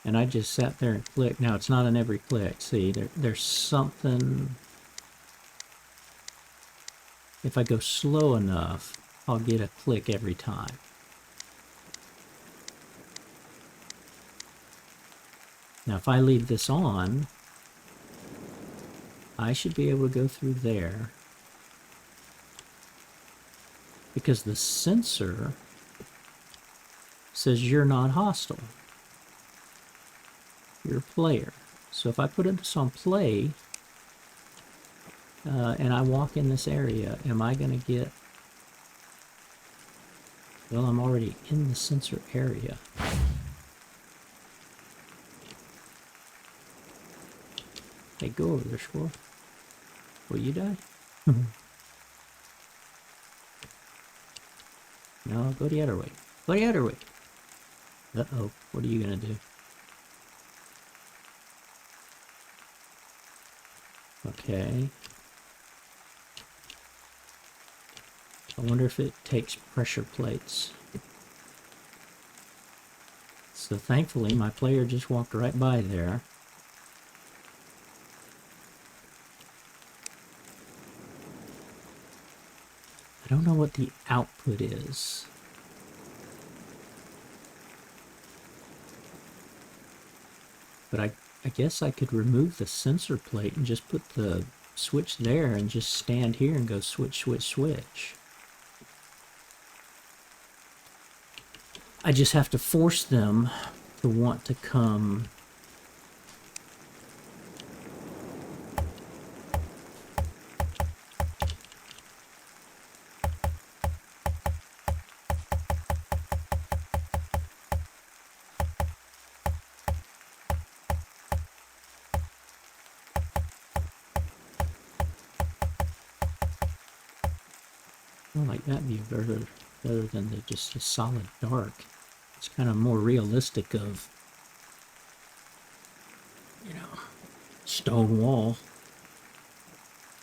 and I just sat there and clicked. Now it's not on every click. See, there's something. If I go slow enough, I'll get a click every time. Now if I leave this on, I should be able to go through there, because the sensor says you're not hostile. You're a player. So if I put this on play, and I walk in this area, am I going to get... Well, I'm already in the sensor area. Hey, go over there, squirrel. Will you die? No, go the other way. Go the other way. Uh-oh, what are you going to do? Okay. I wonder if it takes pressure plates. So thankfully, my player just walked right by there. I don't know what the output is. But I guess I could remove the sensor plate and just put the switch there and just stand here and go switch, switch, switch. I just have to force them to want to come. I like that view better than just a solid dark. It's kind of more realistic of you know, stone wall.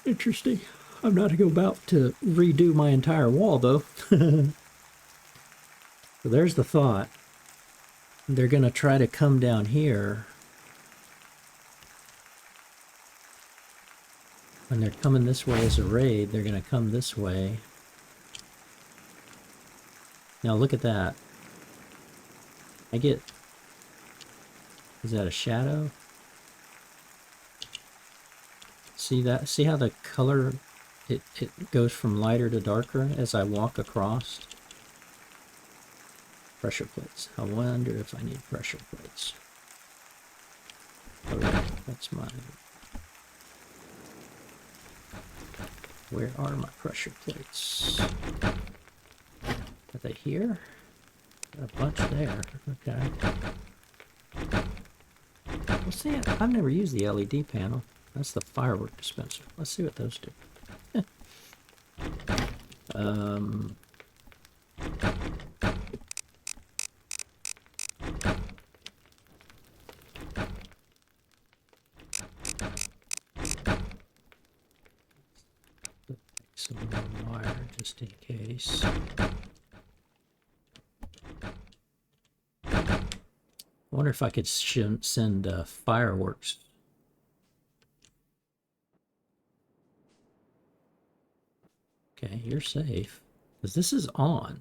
Interesting. I'm not about to redo my entire wall, though. So there's the thought. They're going to try to come down here. When they're coming this way as a raid, they're going to come this way. Now look at that. I get... Is that a shadow? See that? See how the color, it goes from lighter to darker as I walk across? Pressure plates. I wonder if I need pressure plates. Oh yeah, that's mine. Where are my pressure plates? Are they here? Got a bunch there. Okay. Well, see, I've never used the LED panel. That's the firework dispenser. Let's see what those do. Some more wire just in case. I wonder if I could send fireworks. Okay, you're safe. Because this is on.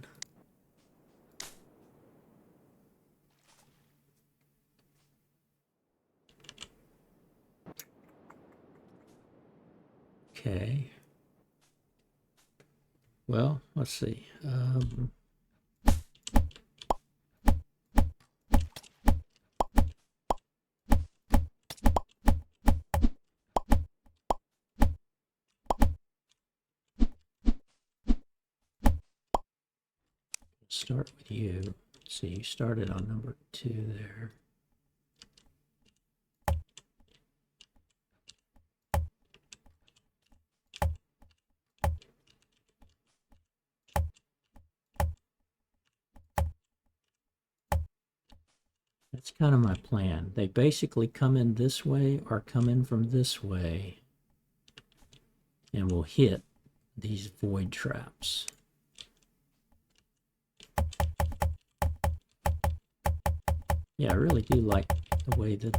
Okay. Well, let's see. Start with you. See, you started on number 2 there. That's kind of my plan. They basically come in this way or come in from this way and will hit these void traps. Yeah, I really do like the way the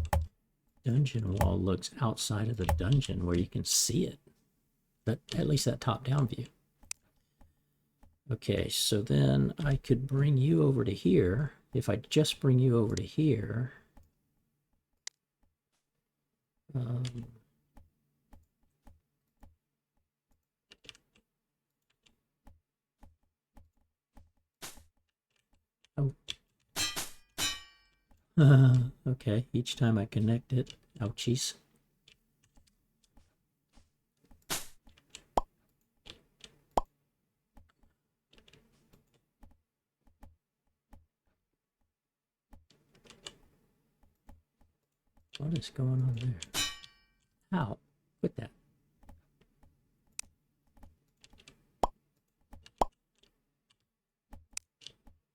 dungeon wall looks outside of the dungeon where you can see it. But at least that top-down view. Okay, so then I could bring you over to here. If I just bring you over to here, oh. Okay, each time I connect it, ouchies. What is going on there? Ow, quit that.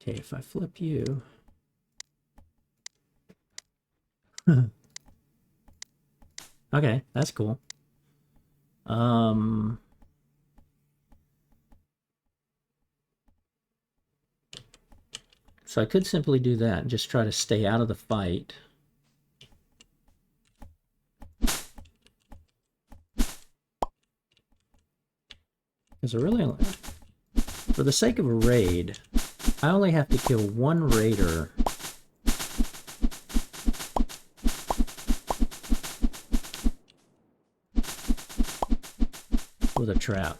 Okay, if I flip you... Okay, that's cool. So I could simply do that and just try to stay out of the fight. Because I really, for the sake of a raid, I only have to kill one raider with a trap.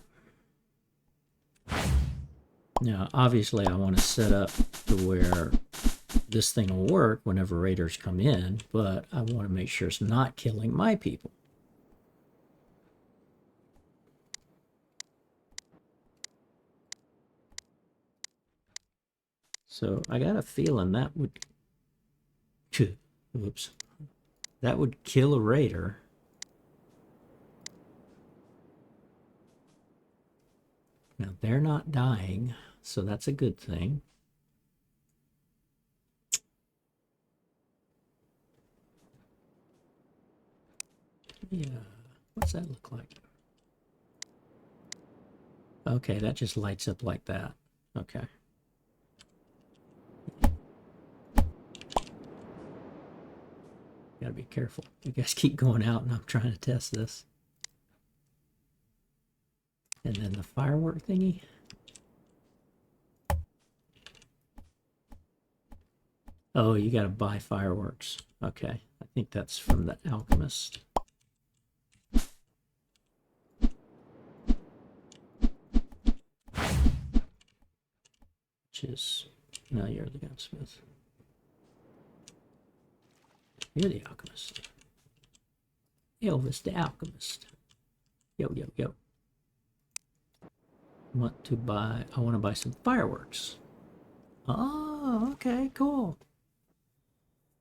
Now, obviously, I want to set up to where this thing will work whenever raiders come in, but I want to make sure it's not killing my people. So I got a feeling that would, oops, that would kill a raider. Now they're not dying, so that's a good thing. Yeah. What's that look like? Okay, that just lights up like that. Okay. Gotta be careful. You guys keep going out and I'm trying to test this. And then the firework thingy. Oh, you gotta buy fireworks. Okay, I think that's from the alchemist. Which is, no, you're the gunsmith. You're the alchemist. Elvis the alchemist. Yo, yo, yo. I want to buy some fireworks. Oh, okay, cool.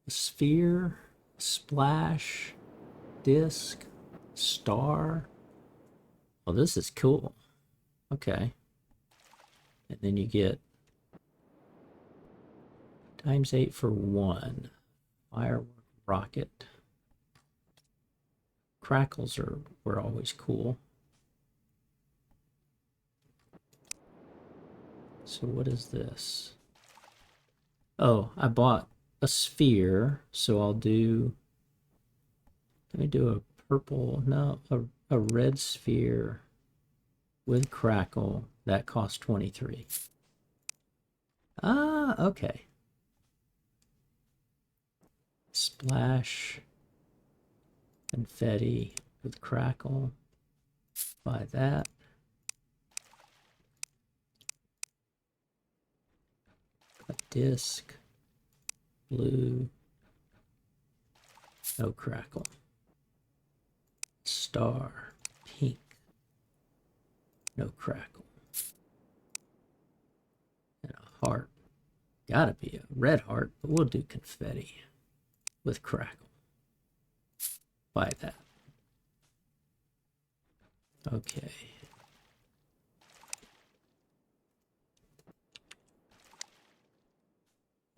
A sphere, splash, disc, star. Oh, this is cool. Okay. And then you get ×8 for 1. Firework, rocket. Crackles were always cool. So what is this? Oh, I bought a sphere, so I'll do, let me do a purple, no, a red sphere with crackle. That costs 23. Ah, okay. Splash, confetti with crackle. Buy that. A disc, blue, no crackle. Star, pink, no crackle. And a heart. Gotta be a red heart, but we'll do confetti with crackle. Buy that. Okay.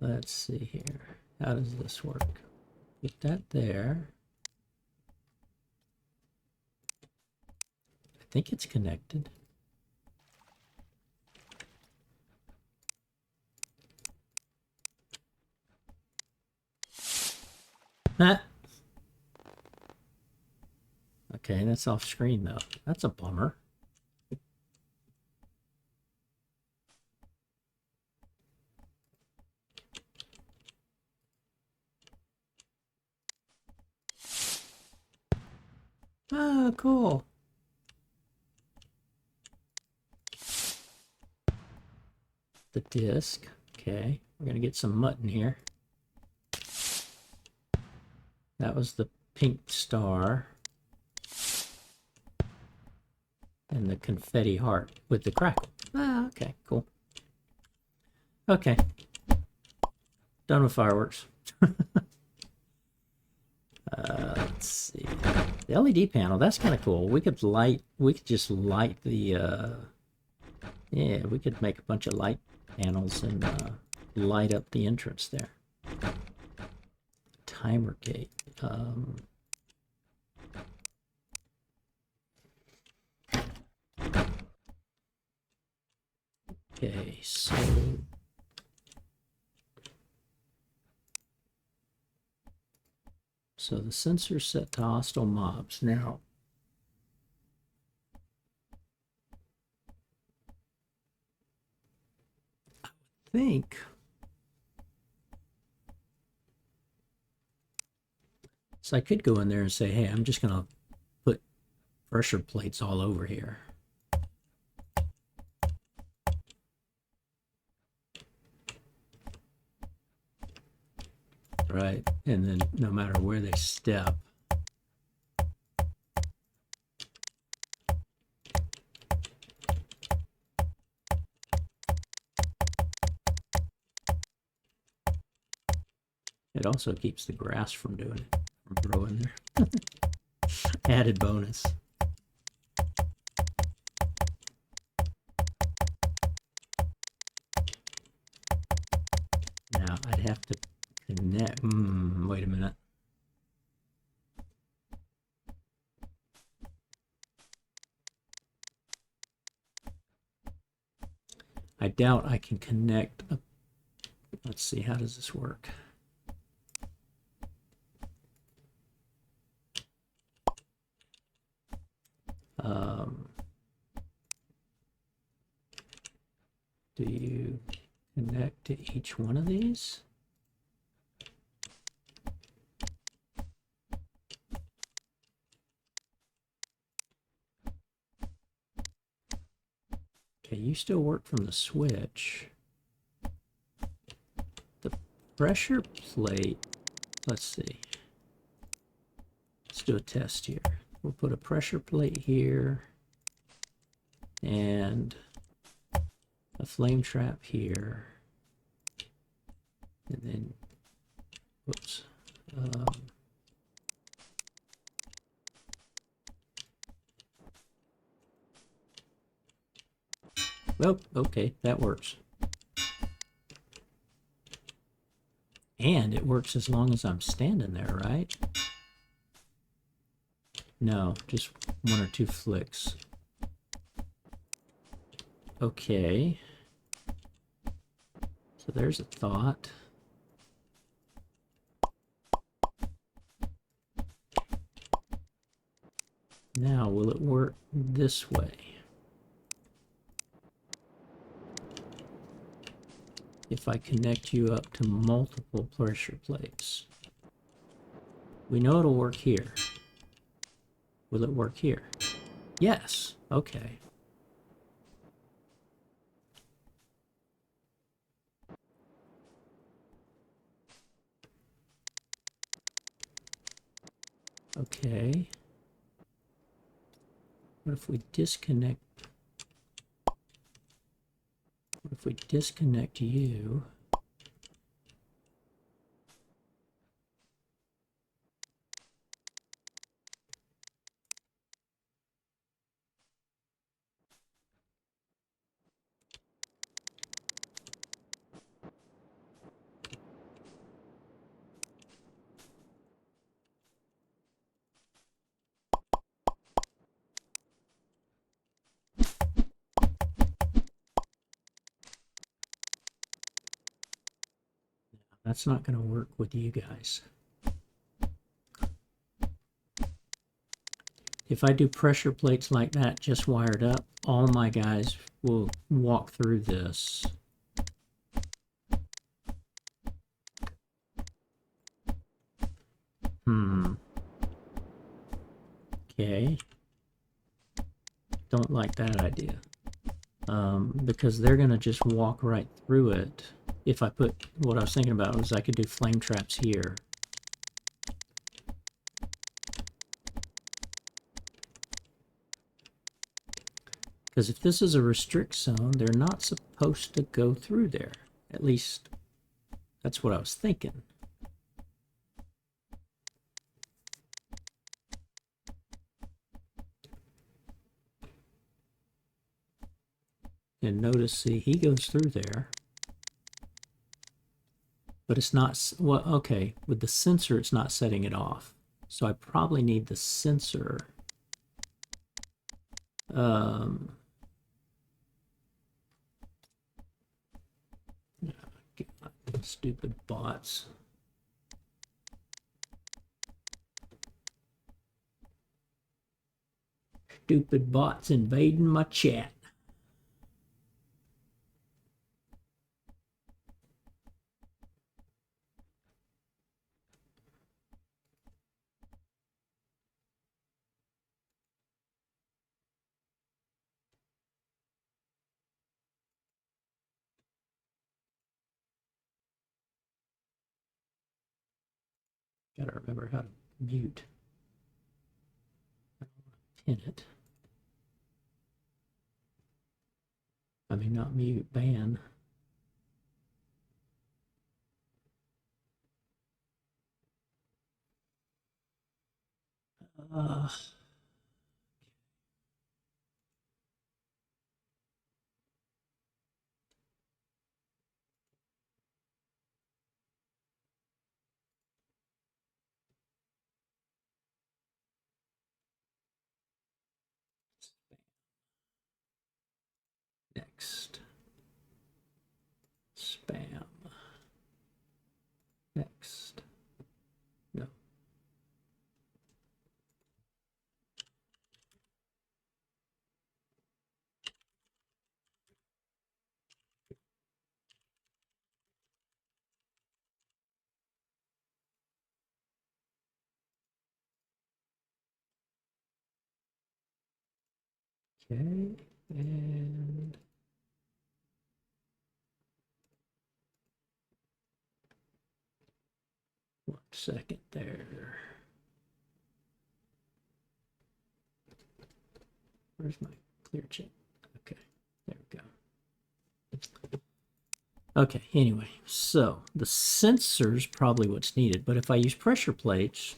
Let's see here. How does this work? Put that there. I think it's connected. Ah. Okay, that's off screen though. That's a bummer. Oh, cool. The disc. Okay, we're gonna get some mutton here. That was the pink star. And the confetti heart with the crackle. Ah, okay, cool. Okay. Done with fireworks. Let's see. The LED panel, that's kind of cool. We could just light the, yeah, we could make a bunch of light panels and light up the entrance there. Timer gate. Okay, so the sensor's set to hostile mobs. Now, I think so I could go in there and say, hey, I'm just gonna put pressure plates all over here. Right, and then no matter where they step, it also keeps the grass from doing it, from growing there. Added bonus. Now I'd have to connect. Wait a minute. doubt I can connect. Let's see, how does this work? Do you connect to each one of these? Okay, you still work from the switch. The pressure plate, let's see. Let's do a test here. We'll put a pressure plate here and a flame trap here. And then, whoops. Well, okay, that works. And it works as long as I'm standing there, right? No, just one or two flicks. Okay. So there's a thought. Now, will it work this way? If I connect you up to multiple pressure plates. We know it'll work here. Will it work here? Yes. Okay. Okay. What if we disconnect? What if we disconnect you? That's not going to work with you guys. If I do pressure plates like that, just wired up, all my guys will walk through this. Okay. Don't like that idea. Because they're going to just walk right through it. If I put, what I was thinking about was I could do flame traps here. Because if this is a restrict zone, they're not supposed to go through there. At least, that's what I was thinking. And notice, see, he goes through there. But it's not, well, okay, with the sensor, it's not setting it off. So I probably need the sensor. Stupid bots. Stupid bots invading my chat. Gotta remember how to mute. I don't want to pin it. I mean, not mute, ban. Next. Spam. Next. No. Okay, and one second there. Where's my clear chat? Okay, there we go. Okay, anyway, so the sensor's probably what's needed, but if I use pressure plates,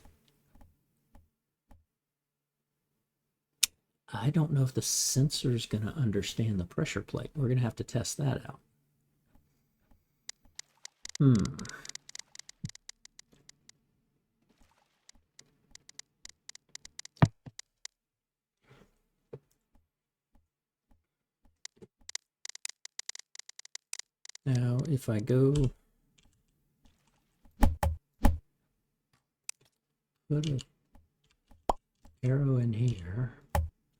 I don't know if the sensor's going to understand the pressure plate. We're going to have to test that out. Now, if I go put an arrow in here,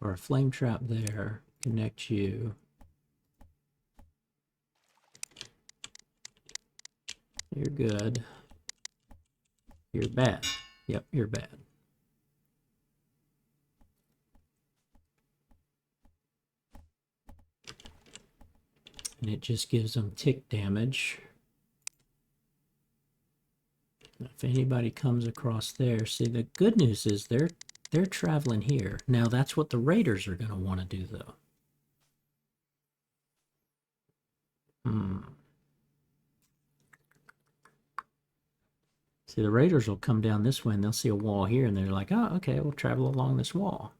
or a flame trap there, connect you. You're good. You're bad. Yep, you're bad. And it just gives them tick damage. If anybody comes across there, see, the good news is they're traveling here. Now that's what the raiders are going to want to do, though. See, the raiders will come down this way and they'll see a wall here and they're like, oh, okay, we'll travel along this wall.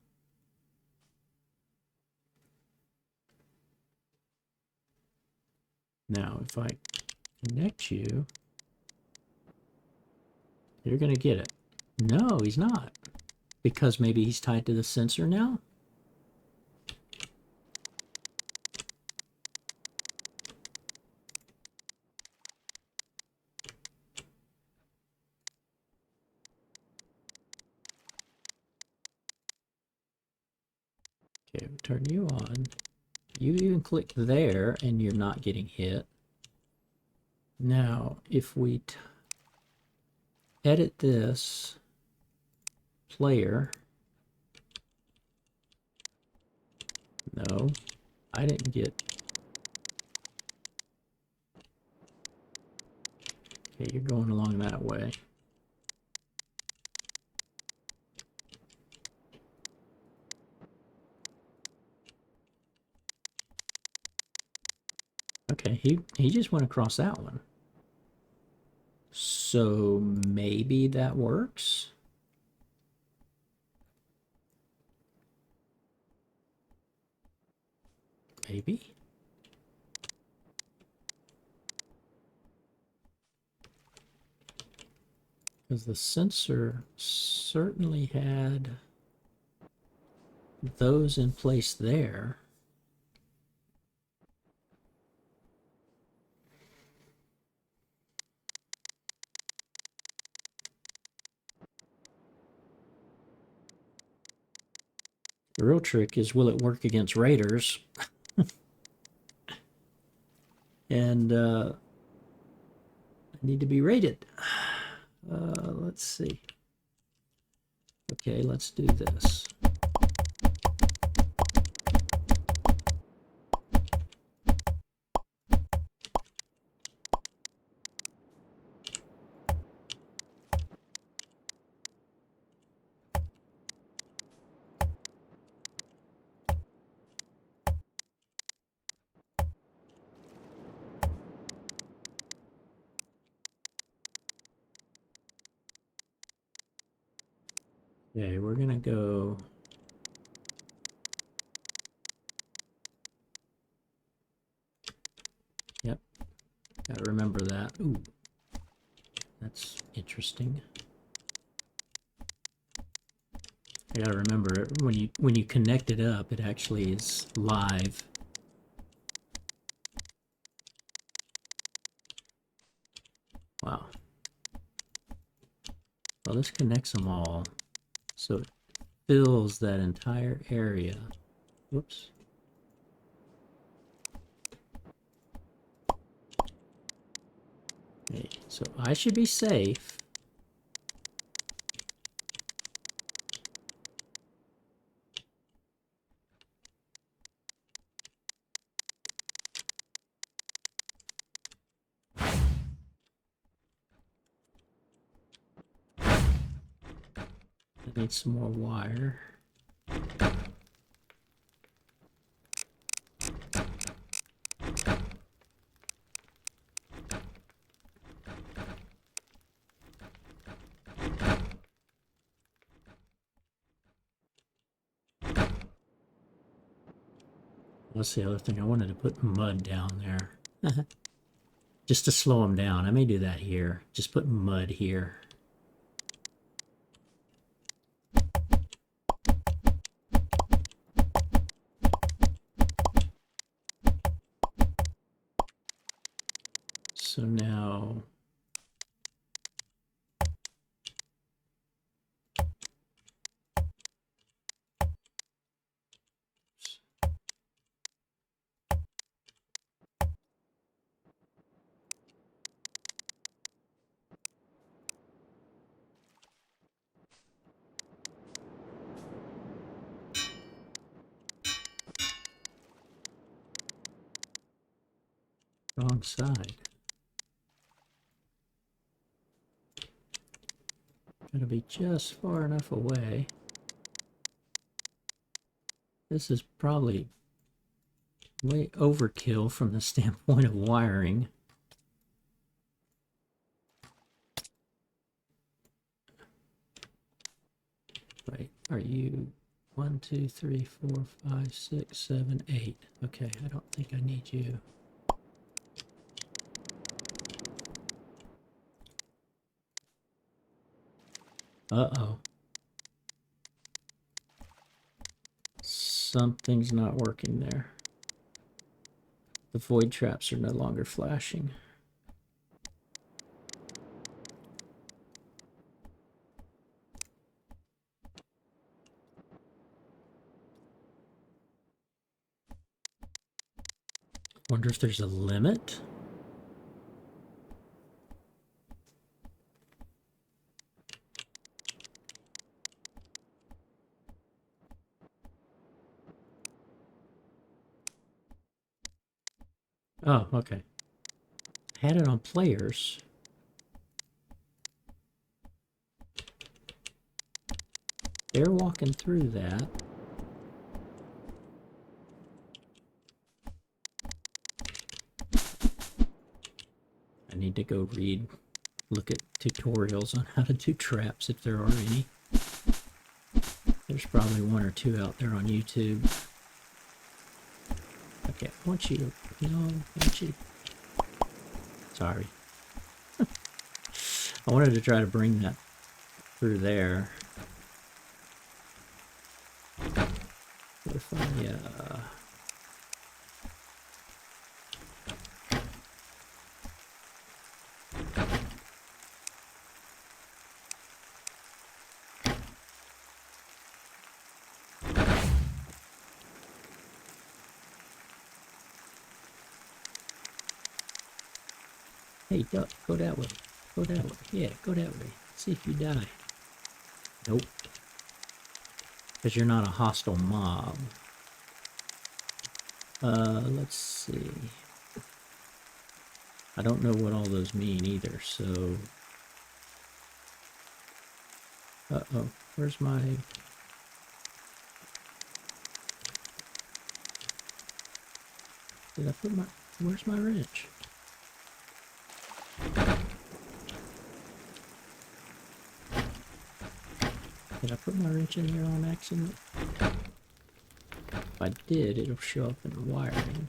Now, if I connect you, you're going to get it. No, he's not. Because maybe he's tied to the sensor now? Okay, we'll turn you on. You even click there and you're not getting hit. Now, if we edit this player, no, I didn't get. Okay, you're going along that way. Okay, he just went across that one. So maybe that works. Maybe. Because the sensor certainly had those in place there. The real trick is, will it work against raiders? And I need to be raided. Let's see. Okay, let's do this. Okay, we're gonna go. Yep, gotta remember that. Ooh, that's interesting. I gotta remember it when you connect it up, it actually is live. Wow. Well, this connects them all. So it fills that entire area. Whoops. Okay, so I should be safe. I need some more wire. That's the other thing. I wanted to put mud down there. Just to slow them down. I may do that here. Just put mud here. So now... Wrong side. Gotta be just far enough away. This is probably way overkill from the standpoint of wiring. Right, are you 1, 2, 3, 4, 5, 6, 7, 8? Okay, I don't think I need you. Uh-oh. Something's not working there. The void traps are no longer flashing. Wonder if there's a limit? Oh, okay. Had it on players. They're walking through that. I need to go look at tutorials on how to do traps if there are any. There's probably 1 or 2 out there on YouTube. Okay, I want you to, no, I want you to, sorry. I wanted to try to bring that through there. What if I, hey, duck, go that way. Go that way. Yeah, go that way. See if you die. Nope. Because you're not a hostile mob. Let's see. I don't know what all those mean either, so... Uh-oh, where's my... Did I put my... Where's my wrench? Did I put my wrench in here on accident? If I did, it'll show up in the wiring.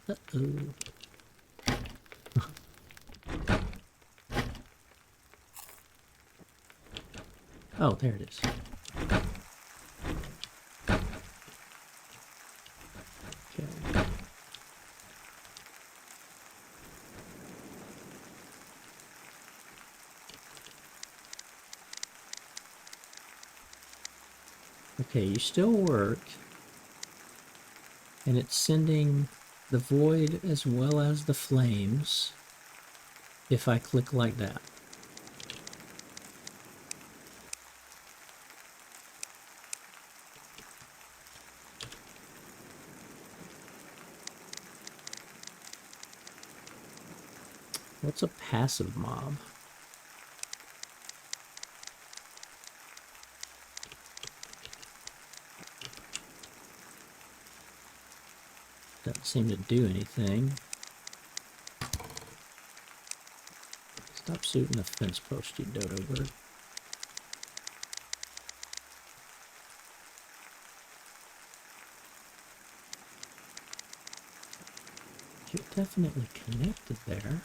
Uh-oh. Oh, there it is. Okay. Okay, you still work. And it's sending the void as well as the flames if I click like that. What's a passive mob? Doesn't seem to do anything. Stop shooting the fence post, you dodo bird. You're definitely connected there.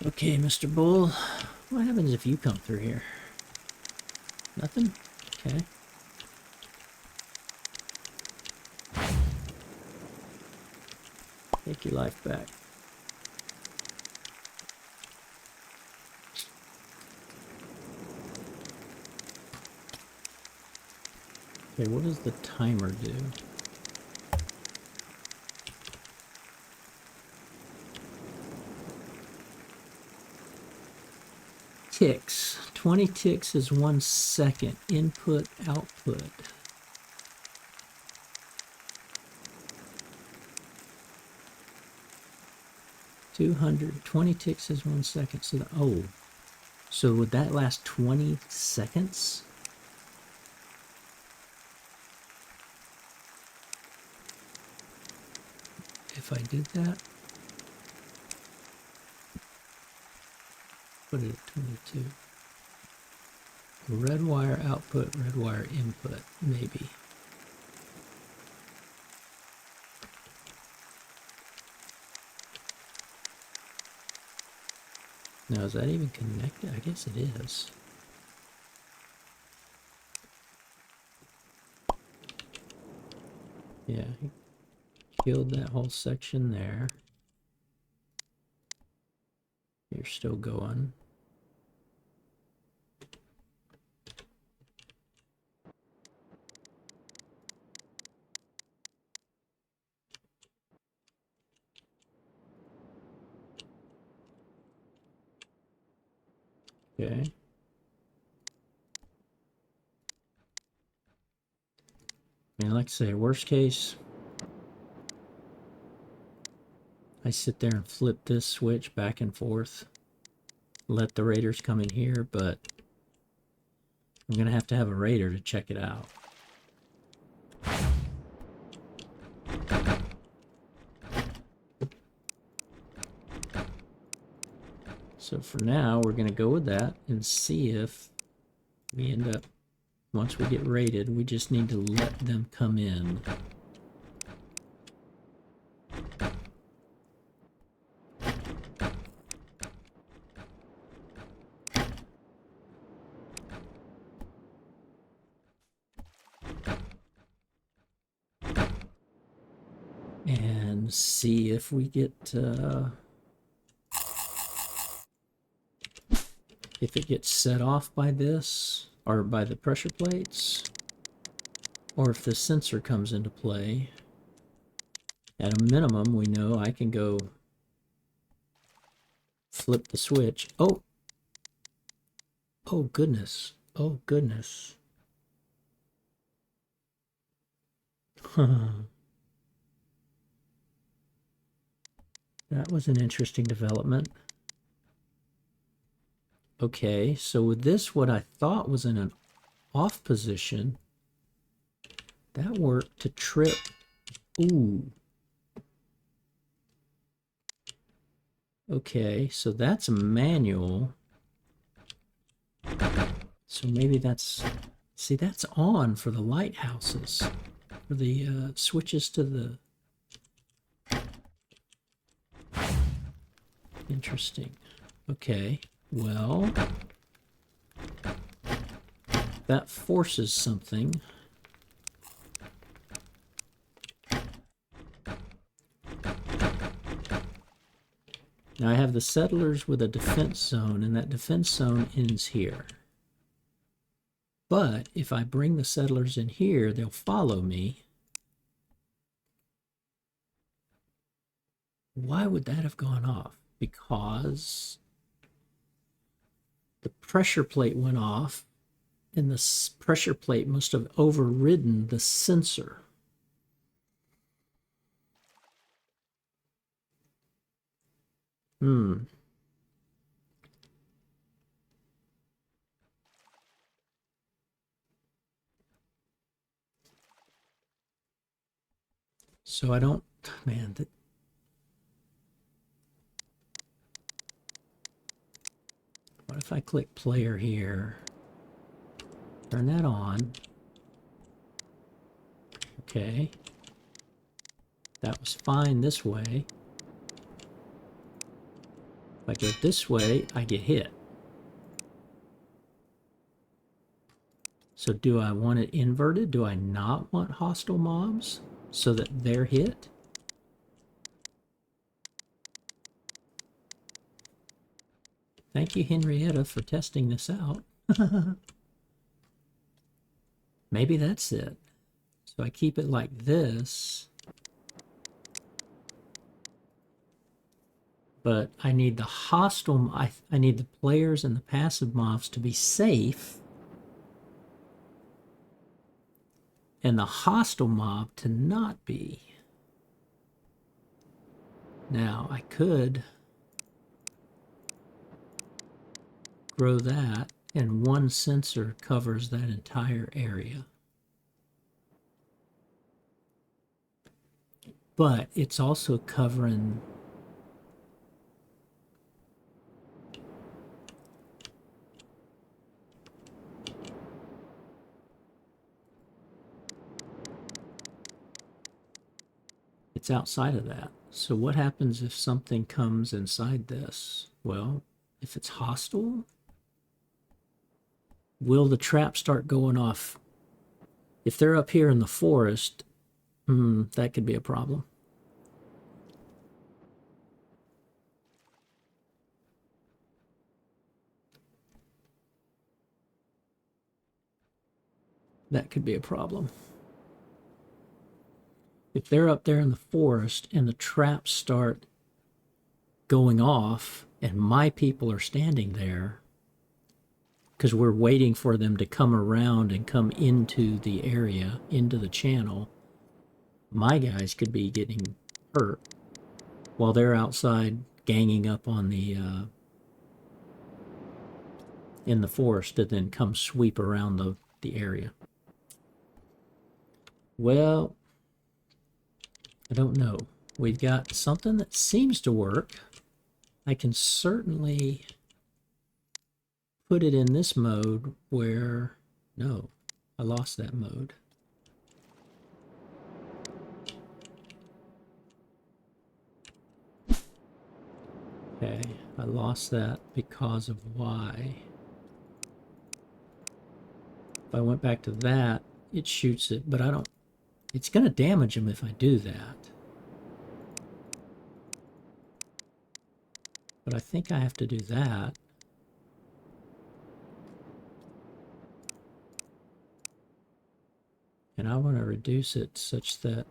Okay, Mr. Bull, what happens if you come through here? Nothing? Okay. Take your life back. Okay, what does the timer do? Ticks. 20 ticks is 1 second. Input, output. $220 ticks is 1 second. So, so would that last 20 seconds? If I did that? Put it at 22. Red wire output, red wire input, maybe. Now, is that even connected? I guess it is. Yeah, he killed that whole section there. You're still going. Okay. I mean, like I say, worst case, I sit there and flip this switch back and forth, let the raiders come in here, but I'm going to have a raider to check it out. So for now, we're going to go with that and see if we end up, once we get raided, we just need to let them come in. And see if we get, if it gets set off by this, or by the pressure plates, or if the sensor comes into play. At a minimum, we know I can go flip the switch. Oh! Oh, goodness. Oh, goodness. That was an interesting development. Okay, so with this, what I thought was in an off position, that worked to trip. Ooh. Okay, so that's a manual. So maybe that's, see, that's on for the lighthouses, for the switches to the, interesting. Okay, well, that forces something. Now I have the settlers with a defense zone, and that defense zone ends here. But if I bring the settlers in here, they'll follow me. Why would that have gone off? Because the pressure plate went off, and the pressure plate must have overridden the sensor. So I don't, man, what if I click player here, turn that on, okay, that was fine this way. If I go this way, I get hit. So do I want it inverted? Do I not want hostile mobs so that they're hit? Thank you, Henrietta, for testing this out. Maybe that's it. So I keep it like this. But I need the hostile, I need the players and the passive mobs to be safe. And the hostile mob to not be. Now, I could grow that, and one sensor covers that entire area. But it's also covering it's outside of that. So what happens if something comes inside this? Well, if it's hostile, will the trap start going off? If they're up here in the forest, that could be a problem. That could be a problem. If they're up there in the forest and the traps start going off and my people are standing there because we're waiting for them to come around and come into the area, into the channel, my guys could be getting hurt while they're outside ganging up on the in the forest to then come sweep around the area. Well, I don't know. We've got something that seems to work. I can certainly put it in this mode where, no, I lost that mode. Okay, I lost that because of why. If I went back to that, it shoots it, but I don't, it's going to damage them if I do that. But I think I have to do that. And I want to reduce it such that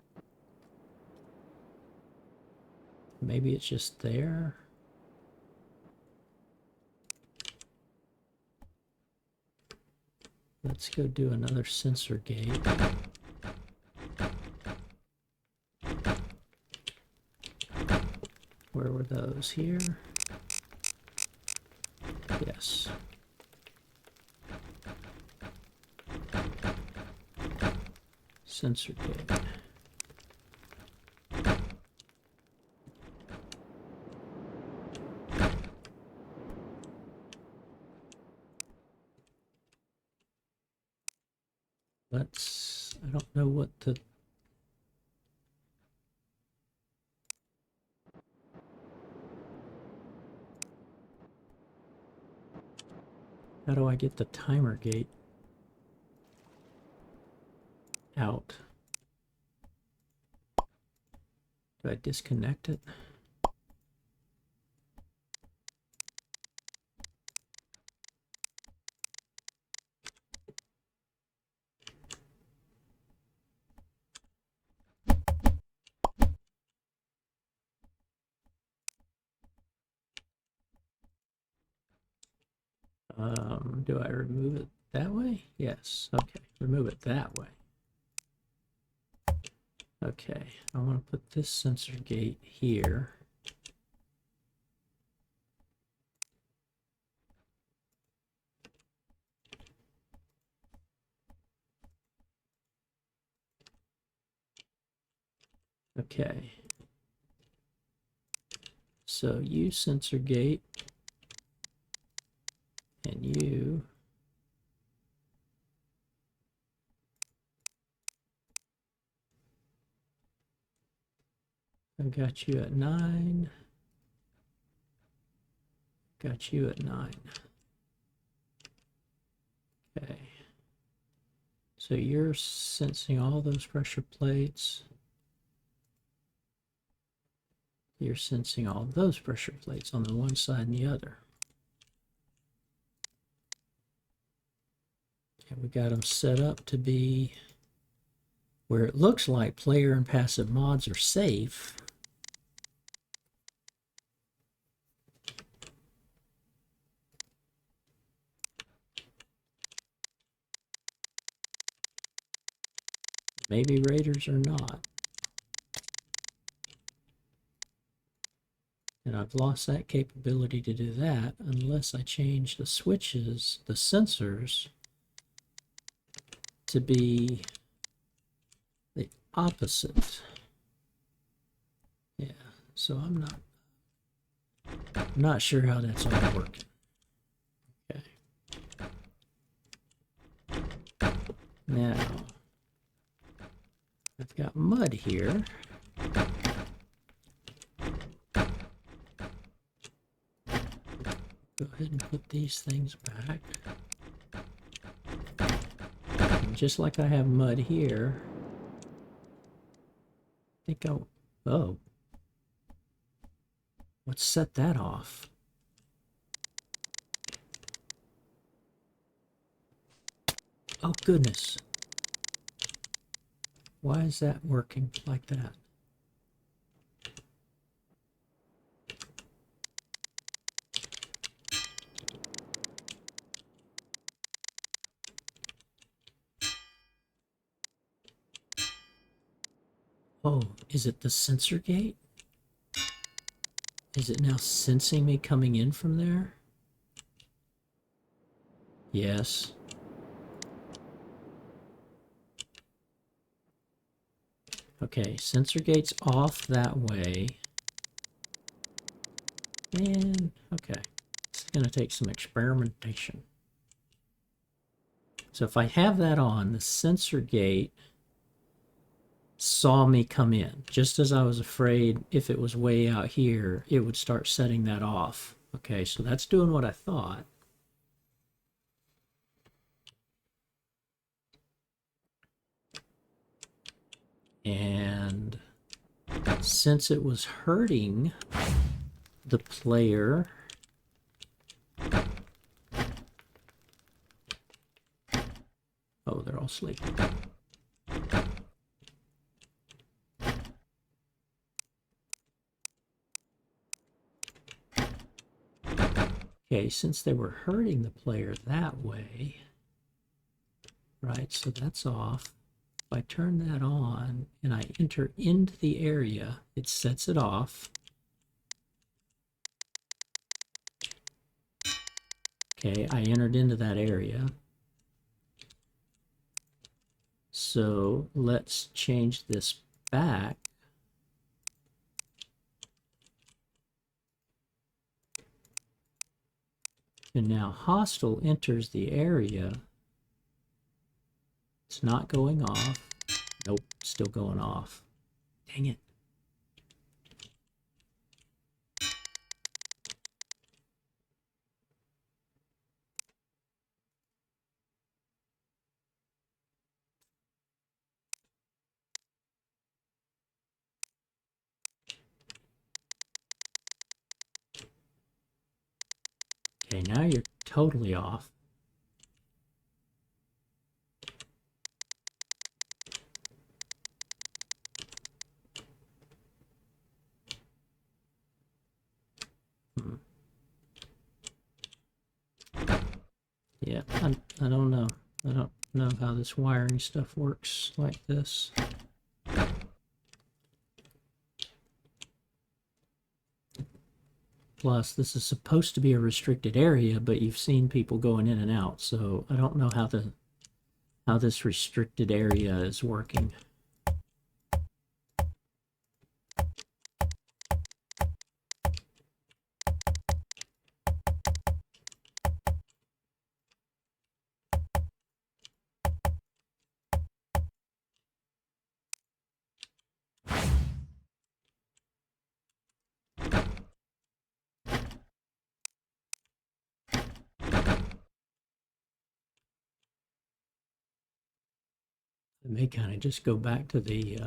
maybe it's just there. Let's go do another sensor gate. Where were those? Here? Yes. Sensor gate. I don't know what to... How do I get the timer gate out? Do I disconnect it? Do I remove it that way? Yes. Okay, remove it that way. Okay, I want to put this sensor gate here. Okay. So you sensor gate and you I've got you at 9. Got you at 9. Okay. So you're sensing all those pressure plates. You're sensing all those pressure plates on the one side and the other. And we got them set up to be where it looks like player and passive mods are safe. Maybe raiders are not. And I've lost that capability to do that unless I change the switches, the sensors, to be the opposite. Yeah, so I'm not sure how that's all working. Okay. Now, I've got mud here. Go ahead and put these things back. And just like I have mud here, I think oh, let's set that off. Oh goodness. Why is that working like that? Oh, is it the sensor gate? Is it now sensing me coming in from there? Yes. Okay, sensor gate's off that way. And, okay, it's going to take some experimentation. So if I have that on, the sensor gate saw me come in. Just as I was afraid if it was way out here, it would start setting that off. Okay, so that's doing what I thought. And since it was hurting the player, oh, they're all sleeping. Okay, since they were hurting the player that way, right, so that's off. If I turn that on and I enter into the area, it sets it off. Okay, I entered into that area. So let's change this back. And now hostile enters the area. It's not going off. Nope, still going off. Dang it. Okay, now you're totally off. Yeah, I don't know. I don't know how this wiring stuff works like this. Plus, this is supposed to be a restricted area, but you've seen people going in and out, so I don't know how this restricted area is working. It may kind of just go back to the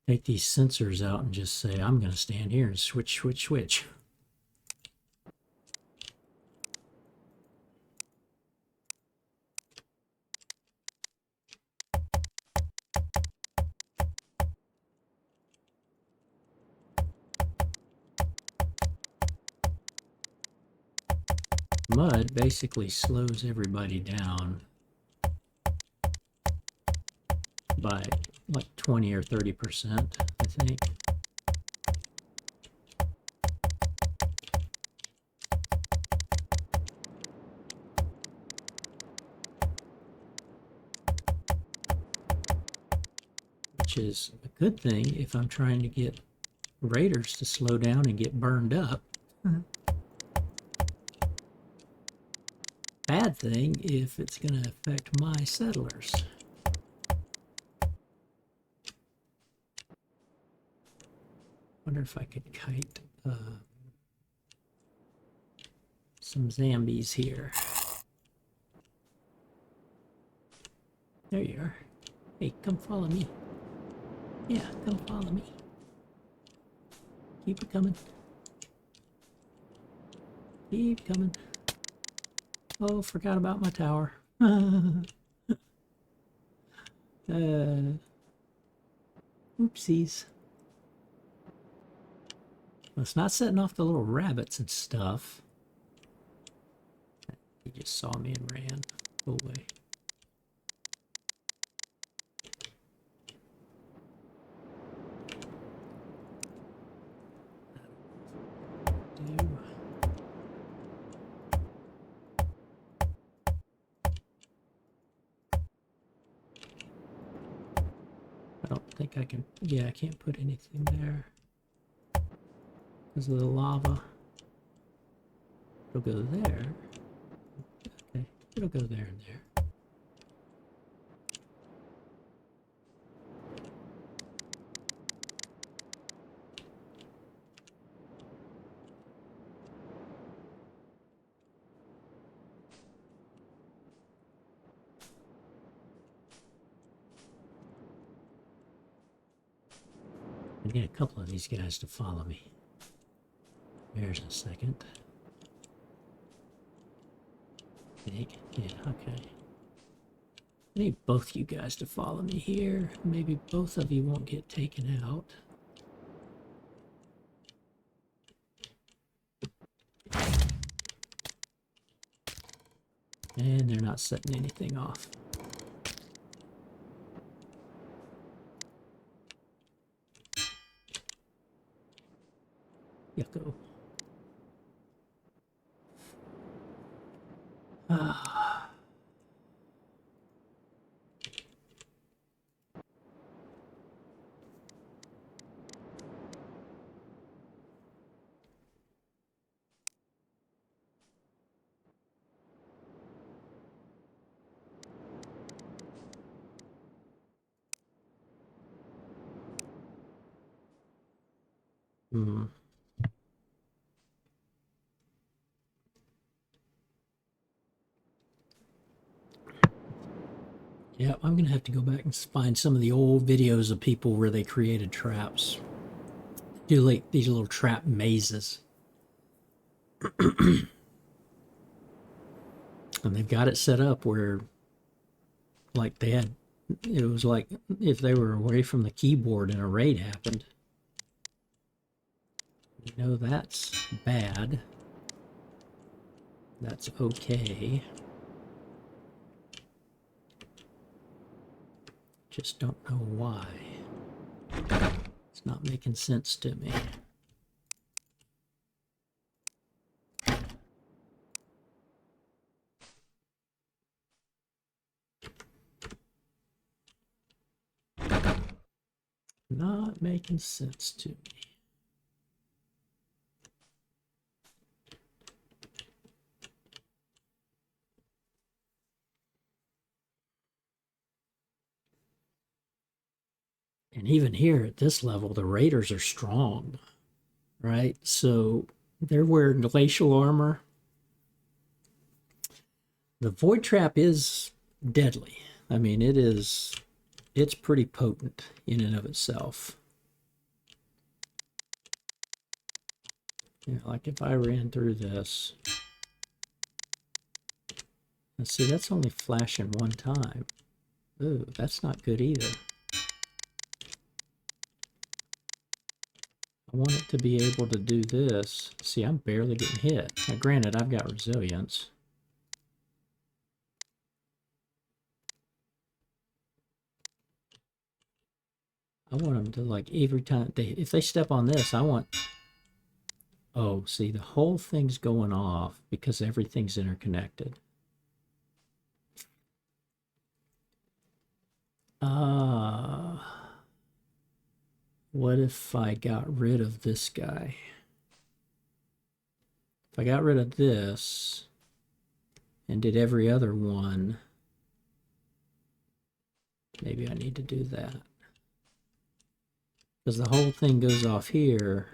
take these sensors out and just say, I'm going to stand here and switch, switch, switch. Mud basically slows everybody down by like 20 or 30%, I think. Which is a good thing if I'm trying to get raiders to slow down and get burned up. Bad thing if it's going to affect my settlers. Wonder if I could kite some zombies here. There you are. Hey, come follow me. Yeah, come follow me. Keep it coming. Keep coming. Oh, forgot about my tower. Oopsies. Well, it's not setting off the little rabbits and stuff. He just saw me and ran. Go away. I don't think I can. Yeah, I can't put anything there because of the lava. It'll go there. Okay, it'll go there and there. I need a couple of these guys to follow me. There's a second. Big. Yeah, okay. I need both you guys to follow me here. Maybe both of you won't get taken out. And they're not setting anything off. Yucko. Ah. Hmm. Yeah, I'm gonna have to go back and find some of the old videos of people where they created traps. Do like these little trap mazes. And they've got it set up where like they had, it was like if they were away from the keyboard and a raid happened. You know that's bad. That's okay. Just don't know why. It's not making sense to me. Not making sense to me. And even here at this level, the Raiders are strong, right? So they're wearing glacial armor. The Void Trap is deadly. I mean, it's pretty potent in and of itself. You know, like if I ran through this, let's see, that's only flashing one time. Ooh, that's not good either. I want it to be able to do this. See, I'm barely getting hit. Now, granted, I've got resilience. I want them to, like, every time if they step on this, I want... Oh, see, the whole thing's going off because everything's interconnected. What if I got rid of this guy? If I got rid of this and did every other one, maybe I need to do that. Because the whole thing goes off here.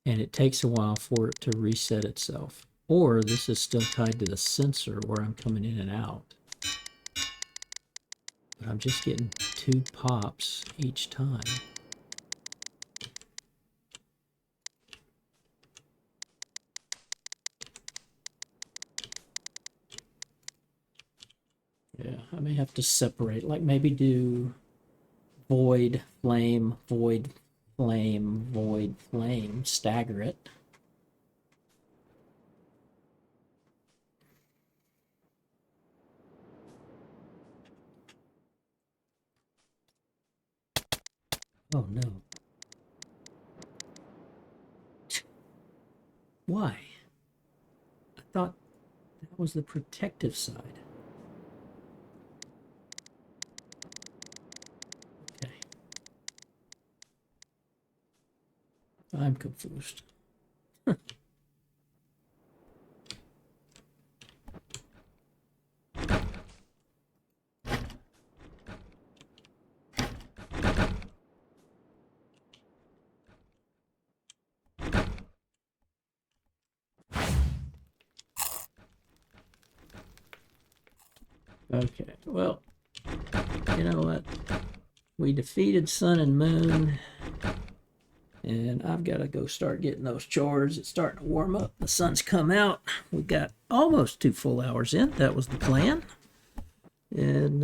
And it takes a while for it to reset itself. Or this is still tied to the sensor where I'm coming in and out. But I'm just getting 2 pops each time. Yeah, I may have to separate, like maybe do void, flame, void, flame, void, flame, stagger it. Oh no. Why? I thought that was the protective side. Okay. I'm confused. Okay, well, you know what? We defeated Sun and Moon, and I've got to go start getting those chores. It's starting to warm up. The sun's come out. We got almost 2 full hours in. That was the plan. And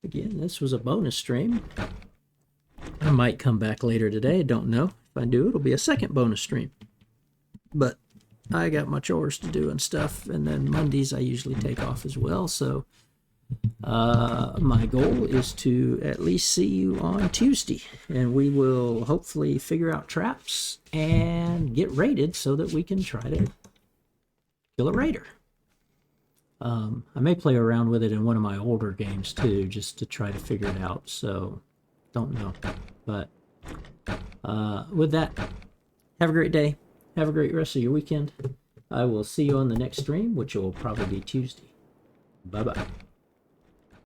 again, this was a bonus stream. I might come back later today. I don't know. If I do, it'll be a second bonus stream. But I got my chores to do and stuff, and then Mondays I usually take off as well. So my goal is to at least see you on Tuesday, and we will hopefully figure out traps and get raided so that we can try to kill a raider. I may play around with it in one of my older games too, just to try to figure it out. So don't know, but with that, have a great day. Have a great rest of your weekend. I will see you on the next stream, which will probably be Tuesday. Bye-bye.